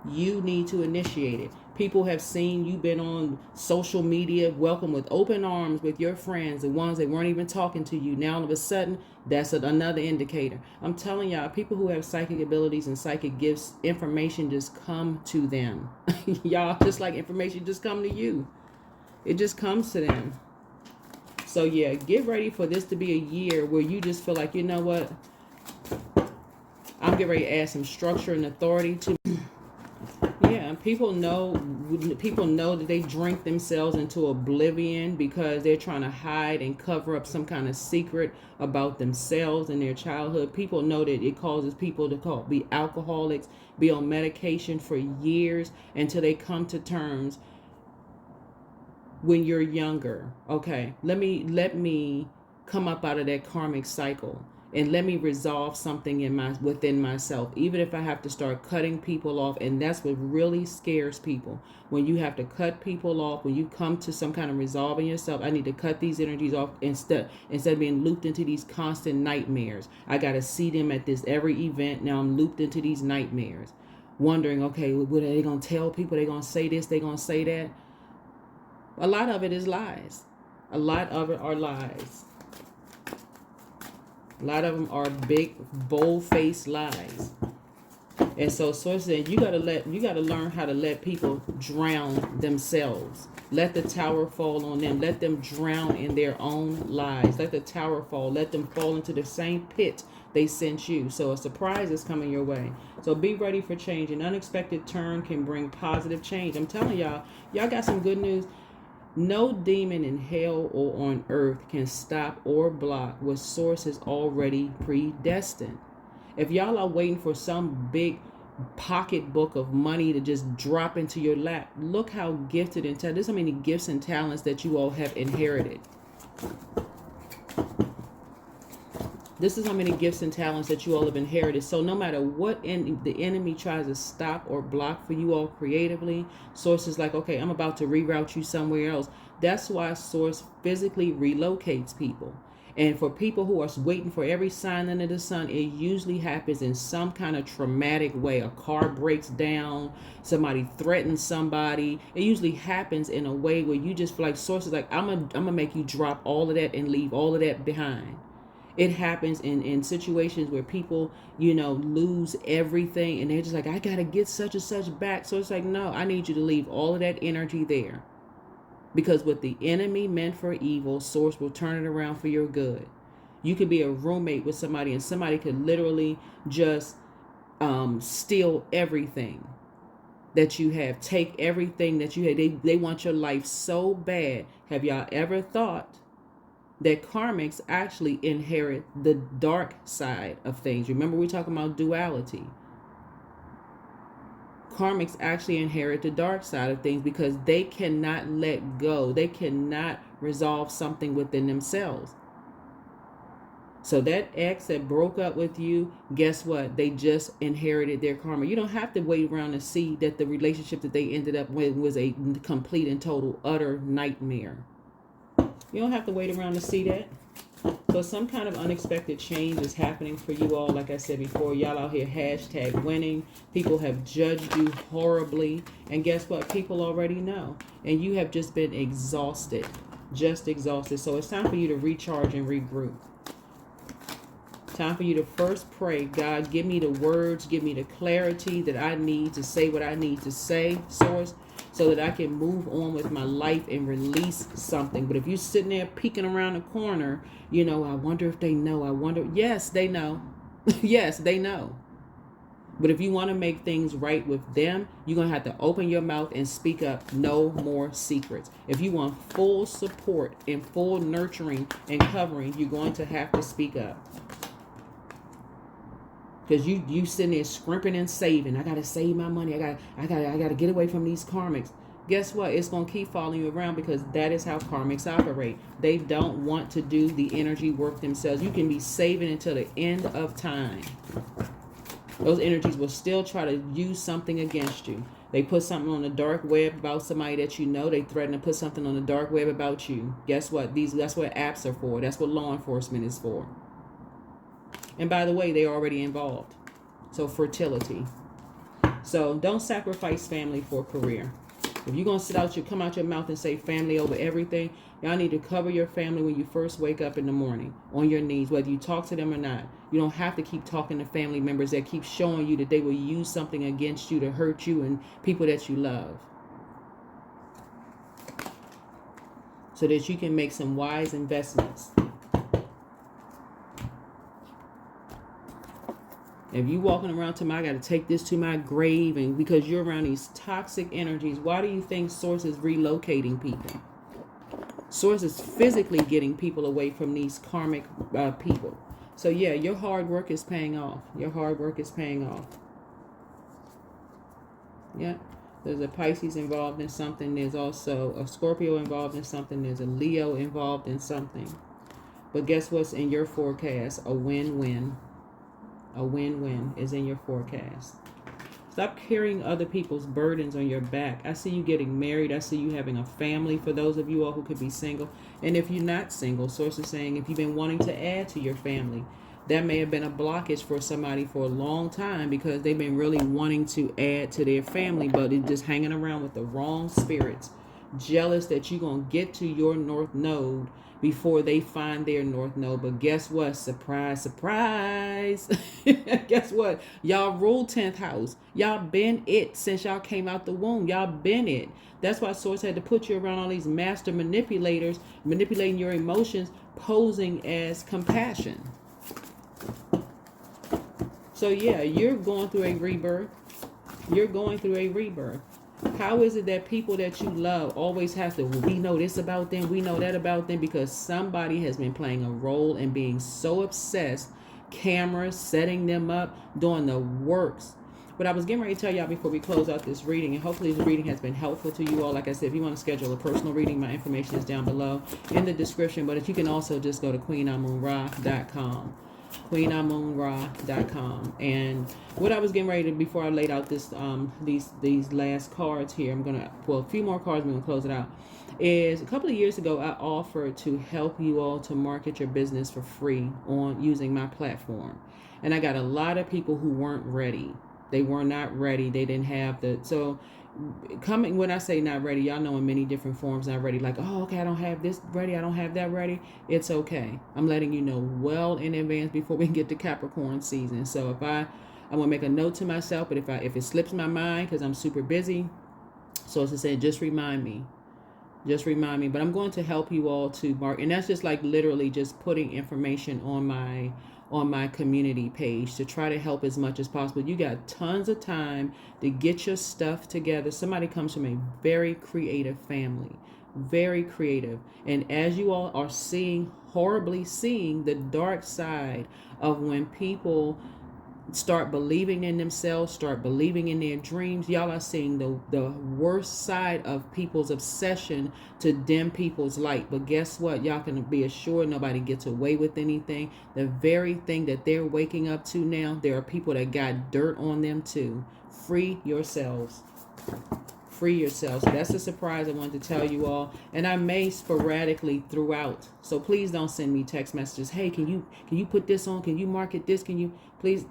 [SPEAKER 1] You need to initiate it. People have seen you've been on social media, welcome with open arms with your friends, the ones that weren't even talking to you. Now all of a sudden, that's another indicator. I'm telling y'all, people who have psychic abilities and psychic gifts, information just come to them. Y'all, just like information just come to you. It just comes to them. So yeah, get ready for this to be a year where you just feel like, you know what? I'm getting ready to add some structure and authority to. Yeah, people know that they drink themselves into oblivion because they're trying to hide and cover up some kind of secret about themselves and their childhood. People know that it causes people to be alcoholics, be on medication for years until they come to terms when you're younger. Okay, let me come up out of that karmic cycle. And let me resolve something within myself, even if I have to start cutting people off. And that's what really scares people. When you have to cut people off, when you come to some kind of resolving yourself, I need to cut these energies off instead of being looped into these constant nightmares. I got to see them at this every event. Now I'm looped into these nightmares, wondering, okay, what are they going to tell people? They're going to say this, they're going to say that. A lot of it is lies. A lot of it are lies. A lot of them are big, bold-faced lies. And so said, you gotta learn how to let people drown themselves. Let the tower fall on them. Let them drown in their own lies. Let the tower fall. Let them fall into the same pit they sent you. So a surprise is coming your way. So be ready for change. An unexpected turn can bring positive change. I'm telling y'all got some good news. No demon in hell or on earth can stop or block what source has already predestined. If y'all are waiting for some big pocketbook of money to just drop into your lap, look how gifted and talented. There's so many gifts and talents that you all have inherited. This is how many gifts and talents that you all have inherited. So no matter what the enemy tries to stop or block for you all creatively, Source is like, okay, I'm about to reroute you somewhere else. That's why Source physically relocates people. And for people who are waiting for every sign under the sun, it usually happens in some kind of traumatic way. A car breaks down, somebody threatens somebody. It usually happens in a way where you just feel like sources like, I'm gonna make you drop all of that and leave all of that behind. It happens in situations where people, lose everything and they're just like, I got to get such and such back. So it's like, no, I need you to leave all of that energy there. Because what the enemy meant for evil, source will turn it around for your good. You could be a roommate with somebody and somebody could literally just steal everything that you have. Take everything that you have. They want your life so bad. Have y'all ever thought that karmics actually inherit the dark side of things? Remember, we're talking about duality. Karmics actually inherit the dark side of things because they cannot let go. They cannot resolve something within themselves. So that ex that broke up with you, guess what? They just inherited their karma. You don't have to wait around to see that the relationship that they ended up with was a complete and total utter nightmare. You don't have to wait around to see that. So some kind of unexpected change is happening for you all. Like I said before, y'all out here hashtag winning. People have judged you horribly. And guess what? People already know. And you have just been exhausted. Just exhausted. So it's time for you to recharge and regroup. Time for you to first pray, God, give me the words, give me the clarity that I need to say what I need to say, source, so that I can move on with my life and release something. But if you're sitting there peeking around the corner, I wonder if they know. I wonder. Yes, they know. Yes, they know. But if you want to make things right with them, you're going to have to open your mouth and speak up. No more secrets. If you want full support and full nurturing and covering, you're going to have to speak up. Because you sitting there scrimping and saving. I gotta save my money. I gotta get away from these karmics. Guess what? It's gonna keep following you around because that is how karmics operate. They don't want to do the energy work themselves. You can be saving until the end of time. Those energies will still try to use something against you. They put something on the dark web about somebody that you know. They threaten to put something on the dark web about you. Guess what? That's what apps are for. That's what law enforcement is for. And by the way, they're already involved. So fertility. So don't sacrifice family for career. If you're going to come out your mouth and say family over everything, y'all need to cover your family when you first wake up in the morning on your knees, whether you talk to them or not. You don't have to keep talking to family members that keep showing you that they will use something against you to hurt you and people that you love. So that you can make some wise investments. If you walking around to I got to take this to my grave, and because you're around these toxic energies, why do you think Source is relocating people? Source is physically getting people away from these karmic people. So yeah, your hard work is paying off. Your hard work is paying off. Yeah. There's a Pisces involved in something. There's also a Scorpio involved in something. There's a Leo involved in something. But guess what's in your forecast? A win-win. A win-win is in your forecast. Stop carrying other people's burdens on your back. I see you getting married. I see you having a family for those of you all who could be single. And if you're not single, Source is saying if you've been wanting to add to your family, that may have been a blockage for somebody for a long time because they've been really wanting to add to their family, but they're just hanging around with the wrong spirits. Jealous that you're going to get to your North Node before they find their North Node. But guess what? Surprise, surprise. Guess what? Y'all rule 10th house. Y'all been it since y'all came out the womb. Y'all been it. That's why Source had to put you around all these master manipulators, manipulating your emotions, posing as compassion. So yeah, you're going through a rebirth. You're going through a rebirth. How is it that people that you love always have to, we know this about them, we know that about them, because somebody has been playing a role and being so obsessed, cameras, setting them up, doing the works. But I was getting ready to tell y'all before we close out this reading, and hopefully this reading has been helpful to you all. Like I said, if you want to schedule a personal reading, my information is down below in the description. But if you can also just go to QueenAmunRa.com. QueenAmunRa.com. And what I was getting ready to, before I laid out this these last cards here, I'm gonna, well, a few more cards, we're gonna close it out. is a couple of years ago, I offered to help you all to market your business for free on using my platform. And I got a lot of people who weren't ready. They were not ready. They didn't have so coming, when I say not ready, y'all know in many different forms not ready. Like, oh, okay, I don't have this ready. I don't have that ready. It's okay. I'm letting you know well in advance before we get to Capricorn season. So I'm gonna make a note to myself, but if it slips my mind because I'm super busy, so as I said, just remind me. Just remind me. But I'm going to help you all to mark, and that's just like literally just putting information on my community page to try to help as much as possible. You got tons of time to get your stuff together. Somebody comes from a very creative family, very creative, and as you all are horribly seeing the dark side of when people start believing in themselves, start believing in their dreams. Y'all are seeing the worst side of people's obsession to dim people's light. But guess what? Y'all can be assured nobody gets away with anything. The very thing that they're waking up to now, there are people that got dirt on them too. Free yourselves. Free yourselves. So that's a surprise I wanted to tell you all, and I may sporadically throughout. So please don't send me text messages. Hey, can you put this on? Can you market this? Can you please?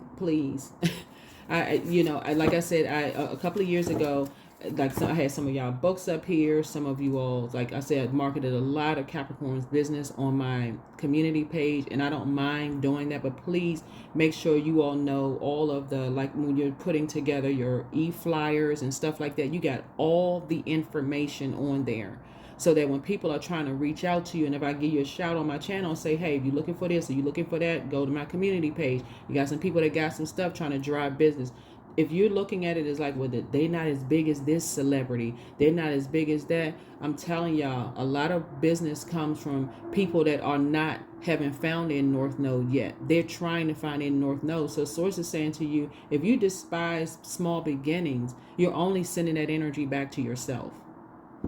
[SPEAKER 1] Like I said, a couple of years ago, like I had some of y'all books up here. Some of you all, like I said, marketed a lot of Capricorn's business on my community page, and I don't mind doing that. But please make sure you all know all of the, like when you're putting together your e-flyers and stuff like that, you got all the information on there. So that when people are trying to reach out to you, and if I give you a shout on my channel and say, hey, if you're looking for this or you're looking for that, go to my community page. You got some people that got some stuff trying to drive business. If you're looking at it as like, well, they're not as big as this celebrity, they're not as big as that, I'm telling y'all, a lot of business comes from people that are not, haven't found their North Node yet. They're trying to find their North Node. So Source is saying to you, if you despise small beginnings, you're only sending that energy back to yourself.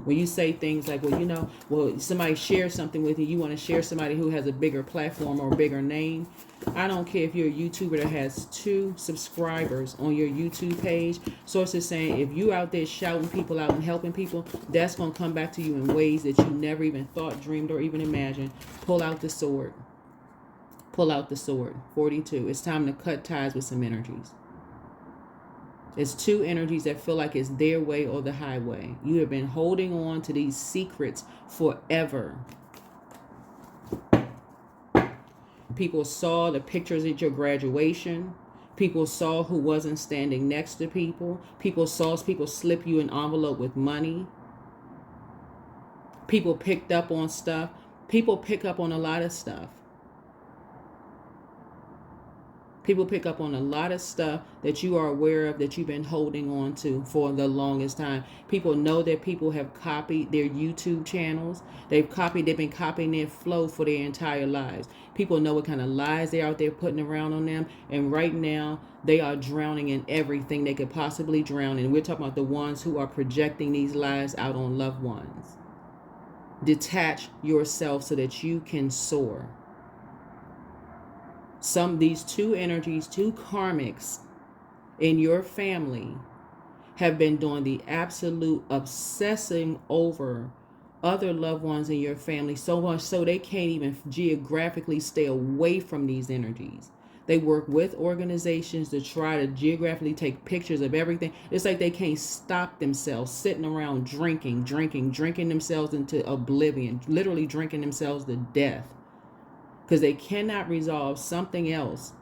[SPEAKER 1] When you say things like, well, somebody shares something with you, you want to share somebody who has a bigger platform or a bigger name. I don't care if you're a YouTuber that has 2 subscribers on your YouTube page. Source is saying if you out there shouting people out and helping people, that's going to come back to you in ways that you never even thought, dreamed, or even imagined. Pull out the sword. Pull out the sword. 42. It's time to cut ties with some energies. It's 2 energies that feel like it's their way or the highway. You have been holding on to these secrets forever. People saw the pictures at your graduation. People saw who wasn't standing next to people. People saw people slip you an envelope with money. People picked up on stuff. People pick up on a lot of stuff. People pick up on a lot of stuff that you are aware of, that you've been holding on to for the longest time. People know that people have copied their YouTube channels. They've been copying their flow for their entire lives. People know what kind of lies they're out there putting around on them. And right now, they are drowning in everything they could possibly drown in. We're talking about the ones who are projecting these lies out on loved ones. Detach yourself so that you can soar. These 2 energies, 2 karmics in your family have been doing the absolute obsessing over other loved ones in your family so much so they can't even geographically stay away from these energies. They work with organizations to try to geographically take pictures of everything. It's like they can't stop themselves sitting around drinking themselves into oblivion, literally drinking themselves to death. Because they cannot resolve something else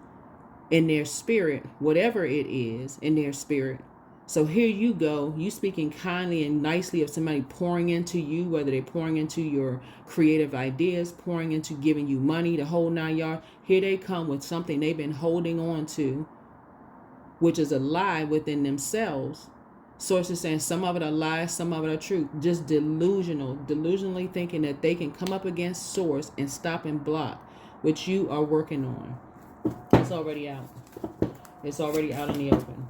[SPEAKER 1] in their spirit, whatever it is in their spirit. So here you go, you speaking kindly and nicely of somebody pouring into you, whether they're pouring into your creative ideas, pouring into giving you money, the whole 9 yards. Here they come with something they've been holding on to, which is a lie within themselves. Sources saying some of it are lies, some of it are truth. Just delusionally thinking that they can come up against Source and stop and block, which you are working on. It's already out. It's already out in the open.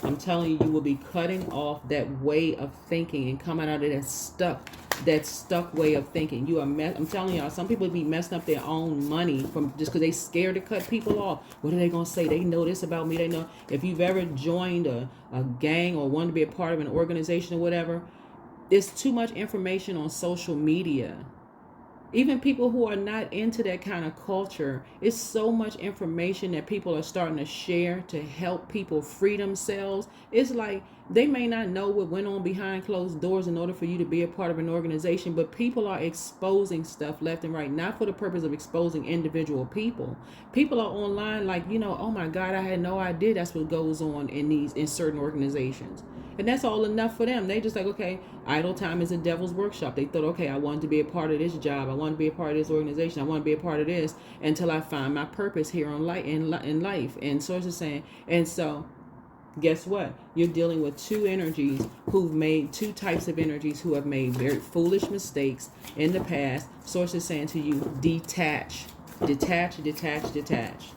[SPEAKER 1] I'm telling you, you will be cutting off that way of thinking and coming out of that stuck way of thinking. I'm telling y'all, some people be messing up their own money from just because they scared to cut people off. What are they going to say? They know this about me. They know. If you've ever joined a gang or wanted to be a part of an organization or whatever, There's too much information on social media. Even people who are not into that kind of culture, it's so much information that people are starting to share to help people free themselves. It's like they may not know what went on behind closed doors in order for you to be a part of an organization, but people are exposing stuff left and right, not for the purpose of exposing individual people. People are online like, oh my God, I had no idea that's what goes on in certain organizations. And that's all enough for them. They just like, okay, idle time is a devil's workshop. They thought, okay, I wanted to be a part of this job. I want to be a part of this organization. I want to be a part of this until I find my purpose here in life. And so it's just saying, and so guess what? You're dealing with two energies who've made two types of energies who have made very foolish mistakes in the past. Source is saying to you, detach, detach, detach, detach.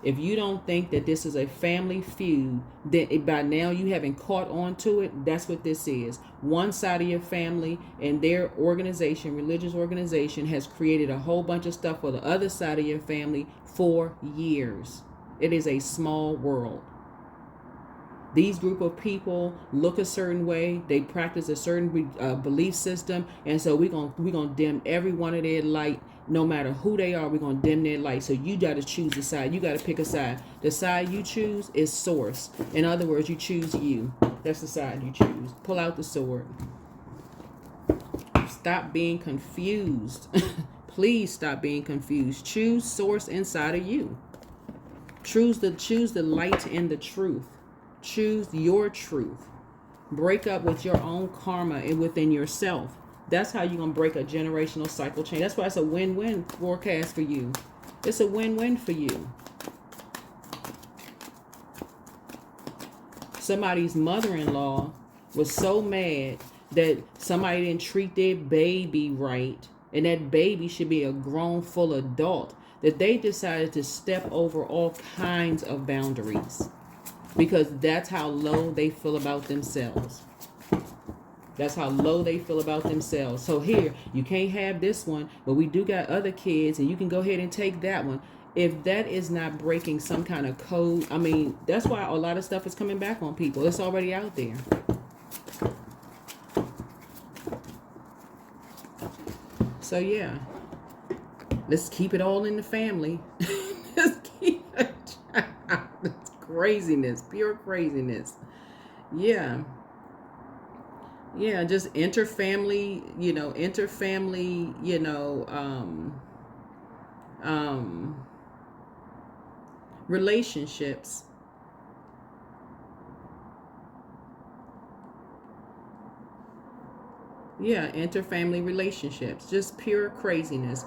[SPEAKER 1] If you don't think that this is a family feud, then by now you haven't caught on to it. That's what this is. One side of your family and their organization, religious organization, has created a whole bunch of stuff for the other side of your family for years. It is a small world. These group of people look a certain way. They practice a certain belief system, and so we're gonna dim every one of their light. No matter who they are, we're gonna dim their light. So you got to choose a side. You got to pick a side. The side you choose is source. In other words, you choose you. That's the side you choose. Pull out the sword. Stop being confused. Please stop being confused. Choose source inside of you. Choose the light and the truth. Choose your truth. Break up with your own karma and within yourself. That's how you're going to break a generational cycle chain. That's why it's a win-win forecast for you. It's a win-win for you. Somebody's mother-in-law was so mad that somebody didn't treat their baby right, and that baby should be a grown full adult, that they decided to step over all kinds of boundaries because that's how low they feel about themselves. That's how low they feel about themselves. So here, you can't have this one, but we do got other kids, and you can go ahead and take that one. If that is not breaking some kind of code, I mean, that's why a lot of stuff is coming back on people. It's already out there. So yeah, let's keep it all in the family. Let's keep it. It's craziness, pure craziness. Yeah. Yeah, just interfamily, relationships. Yeah, interfamily relationships. Just pure craziness.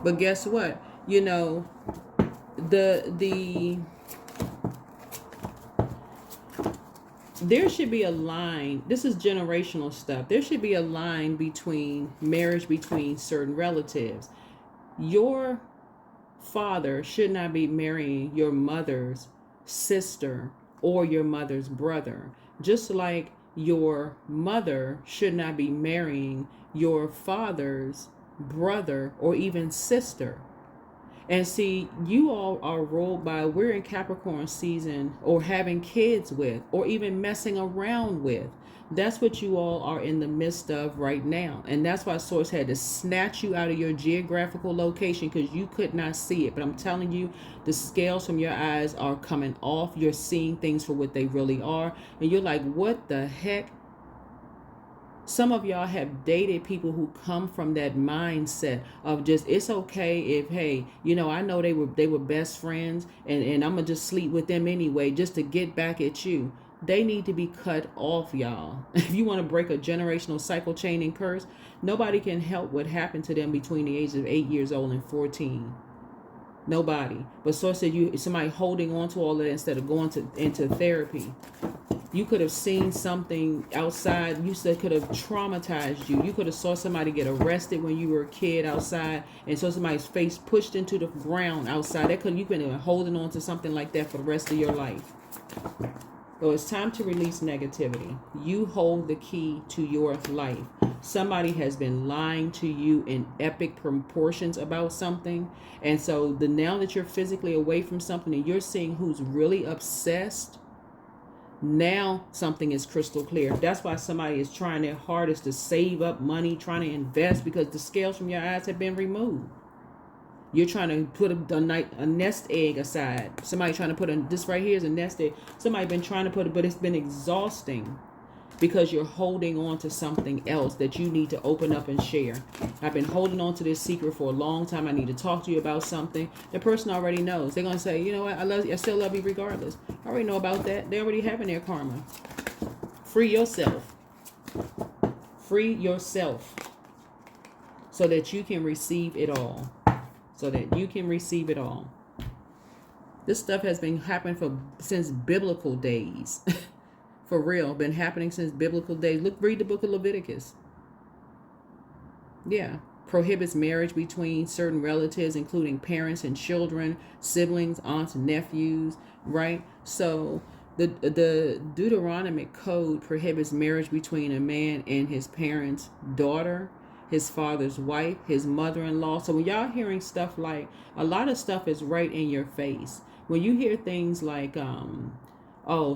[SPEAKER 1] But guess what? There should be a line. This is generational stuff. There should be a line between marriage between certain relatives. Your father should not be marrying your mother's sister or your mother's brother. Just like your mother should not be marrying your father's brother or even sister. And see, you all are ruled by, we're in Capricorn season, or having kids with, or even messing around with. That's what you all are in the midst of right now. And that's why Source had to snatch you out of your geographical location, because you could not see it. But I'm telling you, the scales from your eyes are coming off. You're seeing things for what they really are. And you're like, what the heck? Some of y'all have dated people who come from that mindset of just, it's okay if, hey, I know they were best friends, and I'm gonna just sleep with them anyway just to get back at you. They need to be cut off, y'all. If you want to break a generational cycle chain and curse, nobody can help what happened to them between the ages of 8 years old and 14. Nobody. But Source said somebody holding on to all of that instead of going into therapy. You could have seen something outside. You said could have traumatized you. You could have saw somebody get arrested when you were a kid outside, and saw somebody's face pushed into the ground outside. You could have been holding on to something like that for the rest of your life. So it's time to release negativity. You hold the key to your life. Somebody has been lying to you in epic proportions about something. And so now that you're physically away from something and you're seeing who's really obsessed, Now something is crystal clear. That's why somebody is trying their hardest to save up money, trying to invest, because the scales from your eyes have been removed. You're trying to put a nest egg aside. Somebody trying to put this right here is a nest egg. Somebody been trying to put it, but it's been exhausting because you're holding on to something else that you need to open up and share. I've been holding on to this secret for a long time. I need to talk to you about something. The person already knows. They're going to say, you know what, I love you. I still love you regardless. I already know about that. They already having their karma. Free yourself. Free yourself so that you can receive it all. So that you can receive it all. This stuff has been happening since biblical days. For real, been happening since biblical days. Read the book of Leviticus. Yeah, prohibits marriage between certain relatives, including parents and children, siblings, aunts, and nephews. Right. So the Deuteronomic code prohibits marriage between a man and his parents' daughter, his father's wife, his mother-in-law. So when y'all hearing stuff like, a lot of stuff is right in your face. When you hear things like,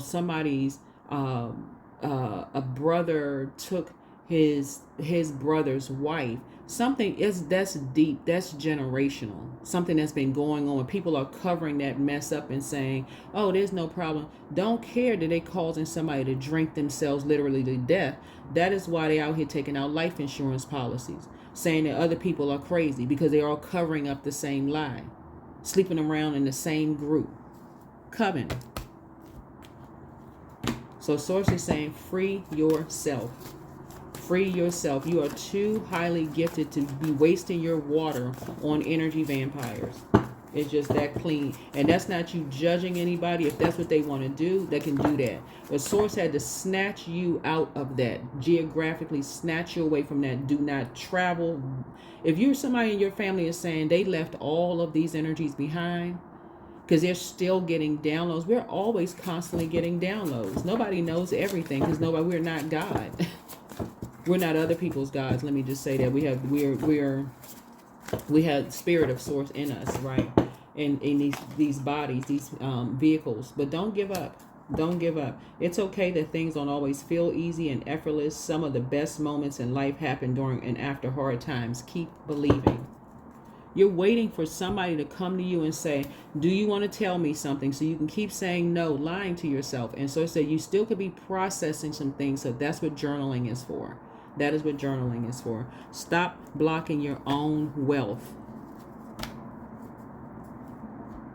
[SPEAKER 1] somebody's a brother took his brother's wife, that's deep, that's generational, something that's been going on. People are covering that mess up and saying, oh, there's no problem. Don't care that they causing somebody to drink themselves literally to death. That is why they out here taking out life insurance policies, saying that other people are crazy because they're all covering up the same lie, sleeping around in the same group, coven. So source is saying, free yourself. Free yourself. You are too highly gifted to be wasting your water on energy vampires. It's just that clean. And that's not you judging anybody. If that's what they want to do, they can do that. But source had to snatch you out of that. Geographically snatch you away from that. Do not travel. If you're somebody in your family is saying they left all of these energies behind, because they're still getting downloads. We're always constantly getting downloads. Nobody knows everything because we're not God. We're not other people's gods. Let me just say that we have spirit of source in us, right? In these bodies, these vehicles. But don't give up. Don't give up. It's okay that things don't always feel easy and effortless. Some of the best moments in life happen during and after hard times. Keep believing. You're waiting for somebody to come to you and say, do you want to tell me something? So you can keep saying no, lying to yourself. And so you still could be processing some things. So that's what journaling is for. That is what journaling is for. Stop blocking your own wealth.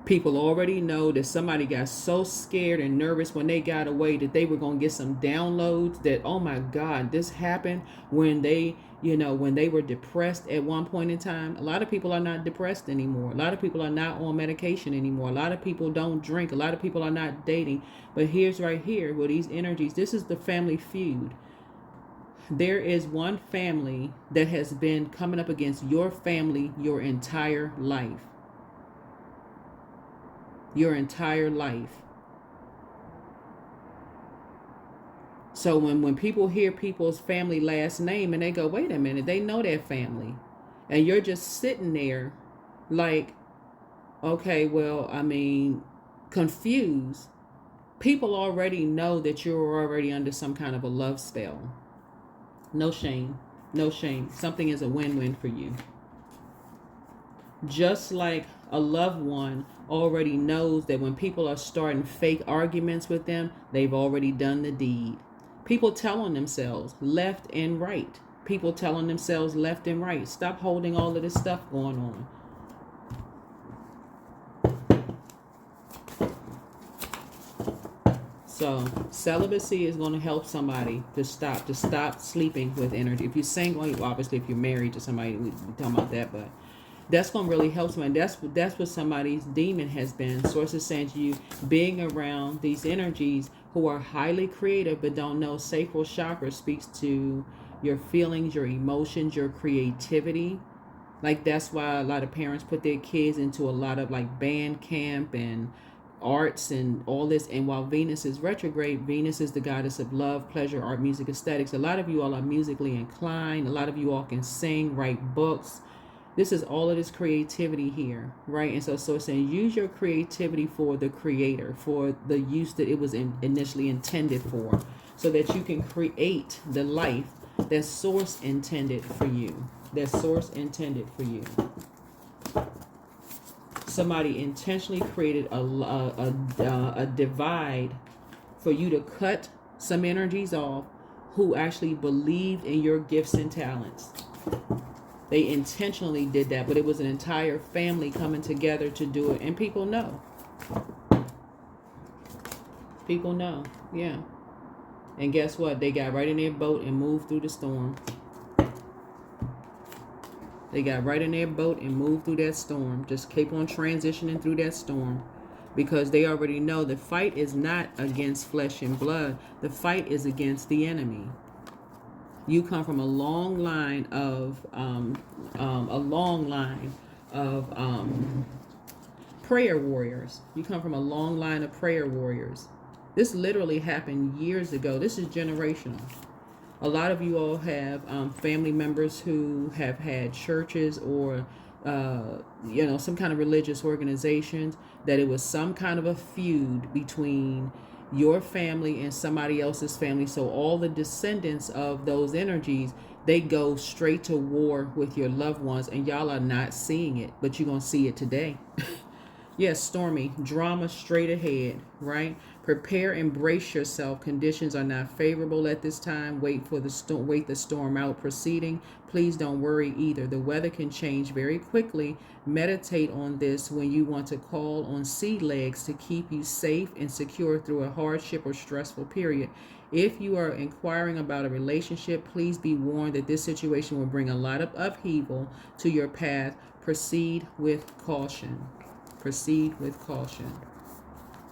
[SPEAKER 1] People already know that somebody got so scared and nervous when they got away that they were going to get some downloads that, oh my God, this happened when they were depressed at one point in time. A lot of people are not depressed anymore. A lot of people are not on medication anymore. A lot of people don't drink. A lot of people are not dating. But here's right here where these energies, this is the family feud. There is one family that has been coming up against your family your entire life. Your entire life. So when people hear people's family last name and they go, wait a minute, they know their family. And you're just sitting there like, okay, well, I mean, confused. People already know that you're already under some kind of a love spell. No shame. No shame. Something is a win-win for you. Just like a loved one already knows that when people are starting fake arguments with them, they've already done the deed. People telling themselves left and right. People telling themselves left and right. Stop holding all of this stuff going on. So celibacy is going to help somebody to stop sleeping with energy. If you're single, obviously if you're married to somebody, we're talking about that, but that's going to really help somebody. That's what somebody's demon has been. Sources saying to you, being around these energies who are highly creative but don't know sacral chakra speaks to your feelings, your emotions, your creativity. Like that's why a lot of parents put their kids into a lot of like band camp and arts and all this. And while Venus is retrograde, Venus is the goddess of love, pleasure, art, music, aesthetics. A lot of you all are musically inclined. A lot of you all can sing, write books. This is all of this creativity here, right? And so it's saying use your creativity for the creator, for the use that it was initially intended for, so that you can create the life that source intended for you. That source intended for you. Somebody intentionally created a divide for you to cut some energies off who actually believed in your gifts and talents. They intentionally did that, but it was an entire family coming together to do it. And people know. People know, yeah. And guess what? They got right in their boat and moved through the storm. They got right in their boat and moved through that storm. Just keep on transitioning through that storm. Because they already know the fight is not against flesh and blood. The fight is against the enemy. You come from a long line of prayer warriors. You come from a long line of prayer warriors. This literally happened years ago. This is generational. A lot of you all have family members who have had churches or some kind of religious organizations, that it was some kind of a feud between your family and somebody else's family. So all the descendants of those energies, they go straight to war with your loved ones, and y'all are not seeing it, but you're going to see it today. Yes, stormy, drama straight ahead, right? Prepare and brace yourself. Conditions are not favorable at this time. Wait the storm out proceeding. Please don't worry either. The weather can change very quickly. Meditate on this when you want to call on sea legs to keep you safe and secure through a hardship or stressful period. If you are inquiring about a relationship, please be warned that this situation will bring a lot of upheaval to your path. Proceed with caution. Proceed with caution.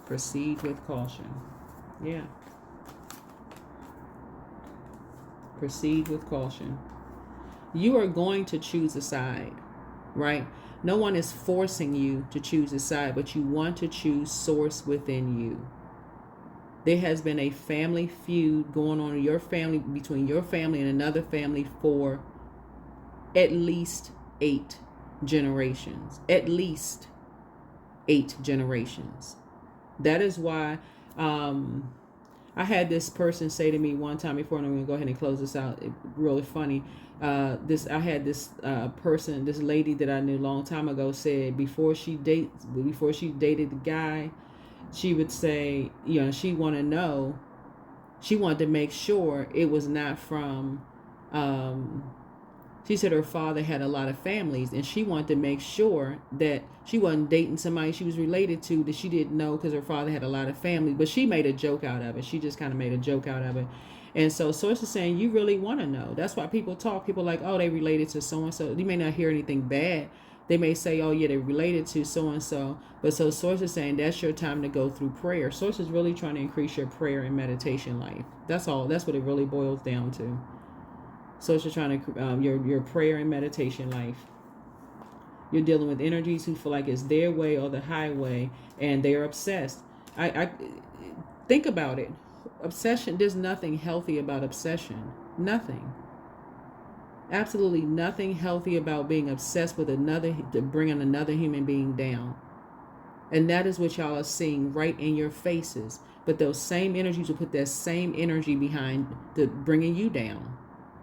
[SPEAKER 1] Proceed with caution. Yeah. Proceed with caution. You are going to choose a side, right? No one is forcing you to choose a side, but you want to choose source within you. There has been a family feud going on in your family, between your family and another family, for at least 8 generations. At least 8 generations. That is why I had this person say to me one time before, and I'm going to go ahead and close this out. It's really funny. I had this person, this lady that I knew a long time ago, said before she dated the guy, she would say, she wanted to make sure it was not from. She said her father had a lot of families, and she wanted to make sure that she wasn't dating somebody she was related to that she didn't know, because her father had a lot of family. But she made a joke out of it. She just kind of made a joke out of it. And so source is saying you really want to know. That's why people talk. People are like, oh, they related to so-and-so. You may not hear anything bad. They may say, oh, yeah, they related to so-and-so. But so source is saying that's your time to go through prayer. Source is really trying to increase your prayer and meditation life. That's all. That's what it really boils down to. So it's just trying to your prayer and meditation life. You're dealing with energies who feel like it's their way or the highway, and they're obsessed. I think about it. Obsession. There's nothing healthy about obsession. Nothing. Absolutely nothing healthy about being obsessed with bringing another human being down. And that is what y'all are seeing right in your faces. But those same energies will put that same energy behind bringing you down.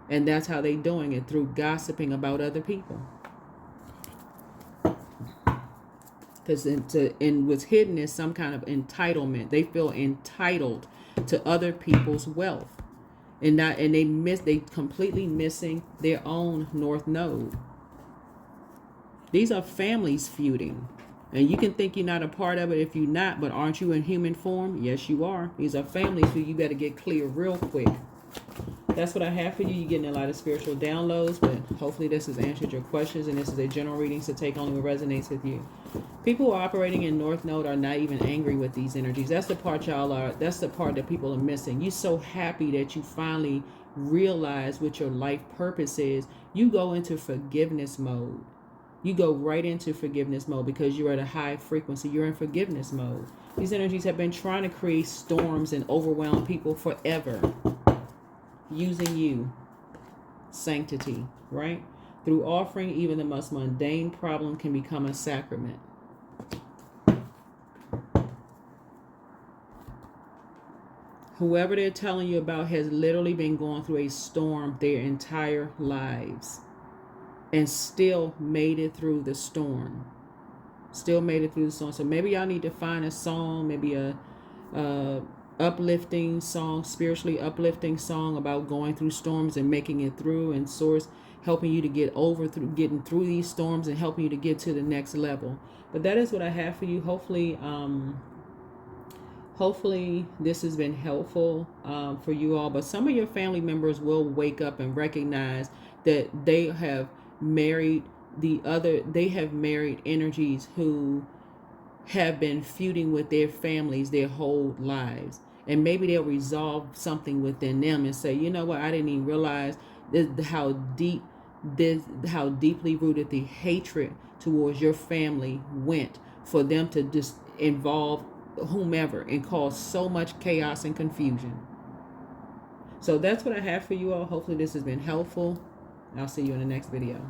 [SPEAKER 1] And that's how they're doing it, through gossiping about other people. Because what's hidden is some kind of entitlement. They feel entitled to other people's wealth, and they completely missing their own North Node. These are families feuding, and you can think you're not a part of it if you're not. But aren't you in human form? Yes, you are. These are families who you better get clear real quick. That's what I have for you. You're getting a lot of spiritual downloads, but hopefully this has answered your questions, and this is a general reading, so take only what resonates with you. People who are operating in North Node are not even angry with these energies. That's the part that's the part that people are missing. You're so happy that you finally realize what your life purpose is. You go into forgiveness mode. You go right into forgiveness mode because you're at a high frequency. You're in forgiveness mode. These energies have been trying to create storms and overwhelm people forever. Using you, sanctity, right? Through offering, even the most mundane problem can become a sacrament. Whoever they're telling you about has literally been going through a storm their entire lives and still made it through the storm. Still made it through the storm. So maybe y'all need to find a song, maybe a uplifting song, spiritually uplifting song about going through storms and making it through, and source helping you to get over through getting through these storms and helping you to get to the next level. But that is what I have for you. Hopefully this has been helpful for you all. But some of your family members will wake up and recognize that they have married energies who have been feuding with their families their whole lives. And maybe they'll resolve something within them and say, you know what, I didn't even realize how deeply rooted the hatred towards your family went for them to just involve whomever and cause so much chaos and confusion. So that's what I have for you all. Hopefully this has been helpful. I'll see you in the next video.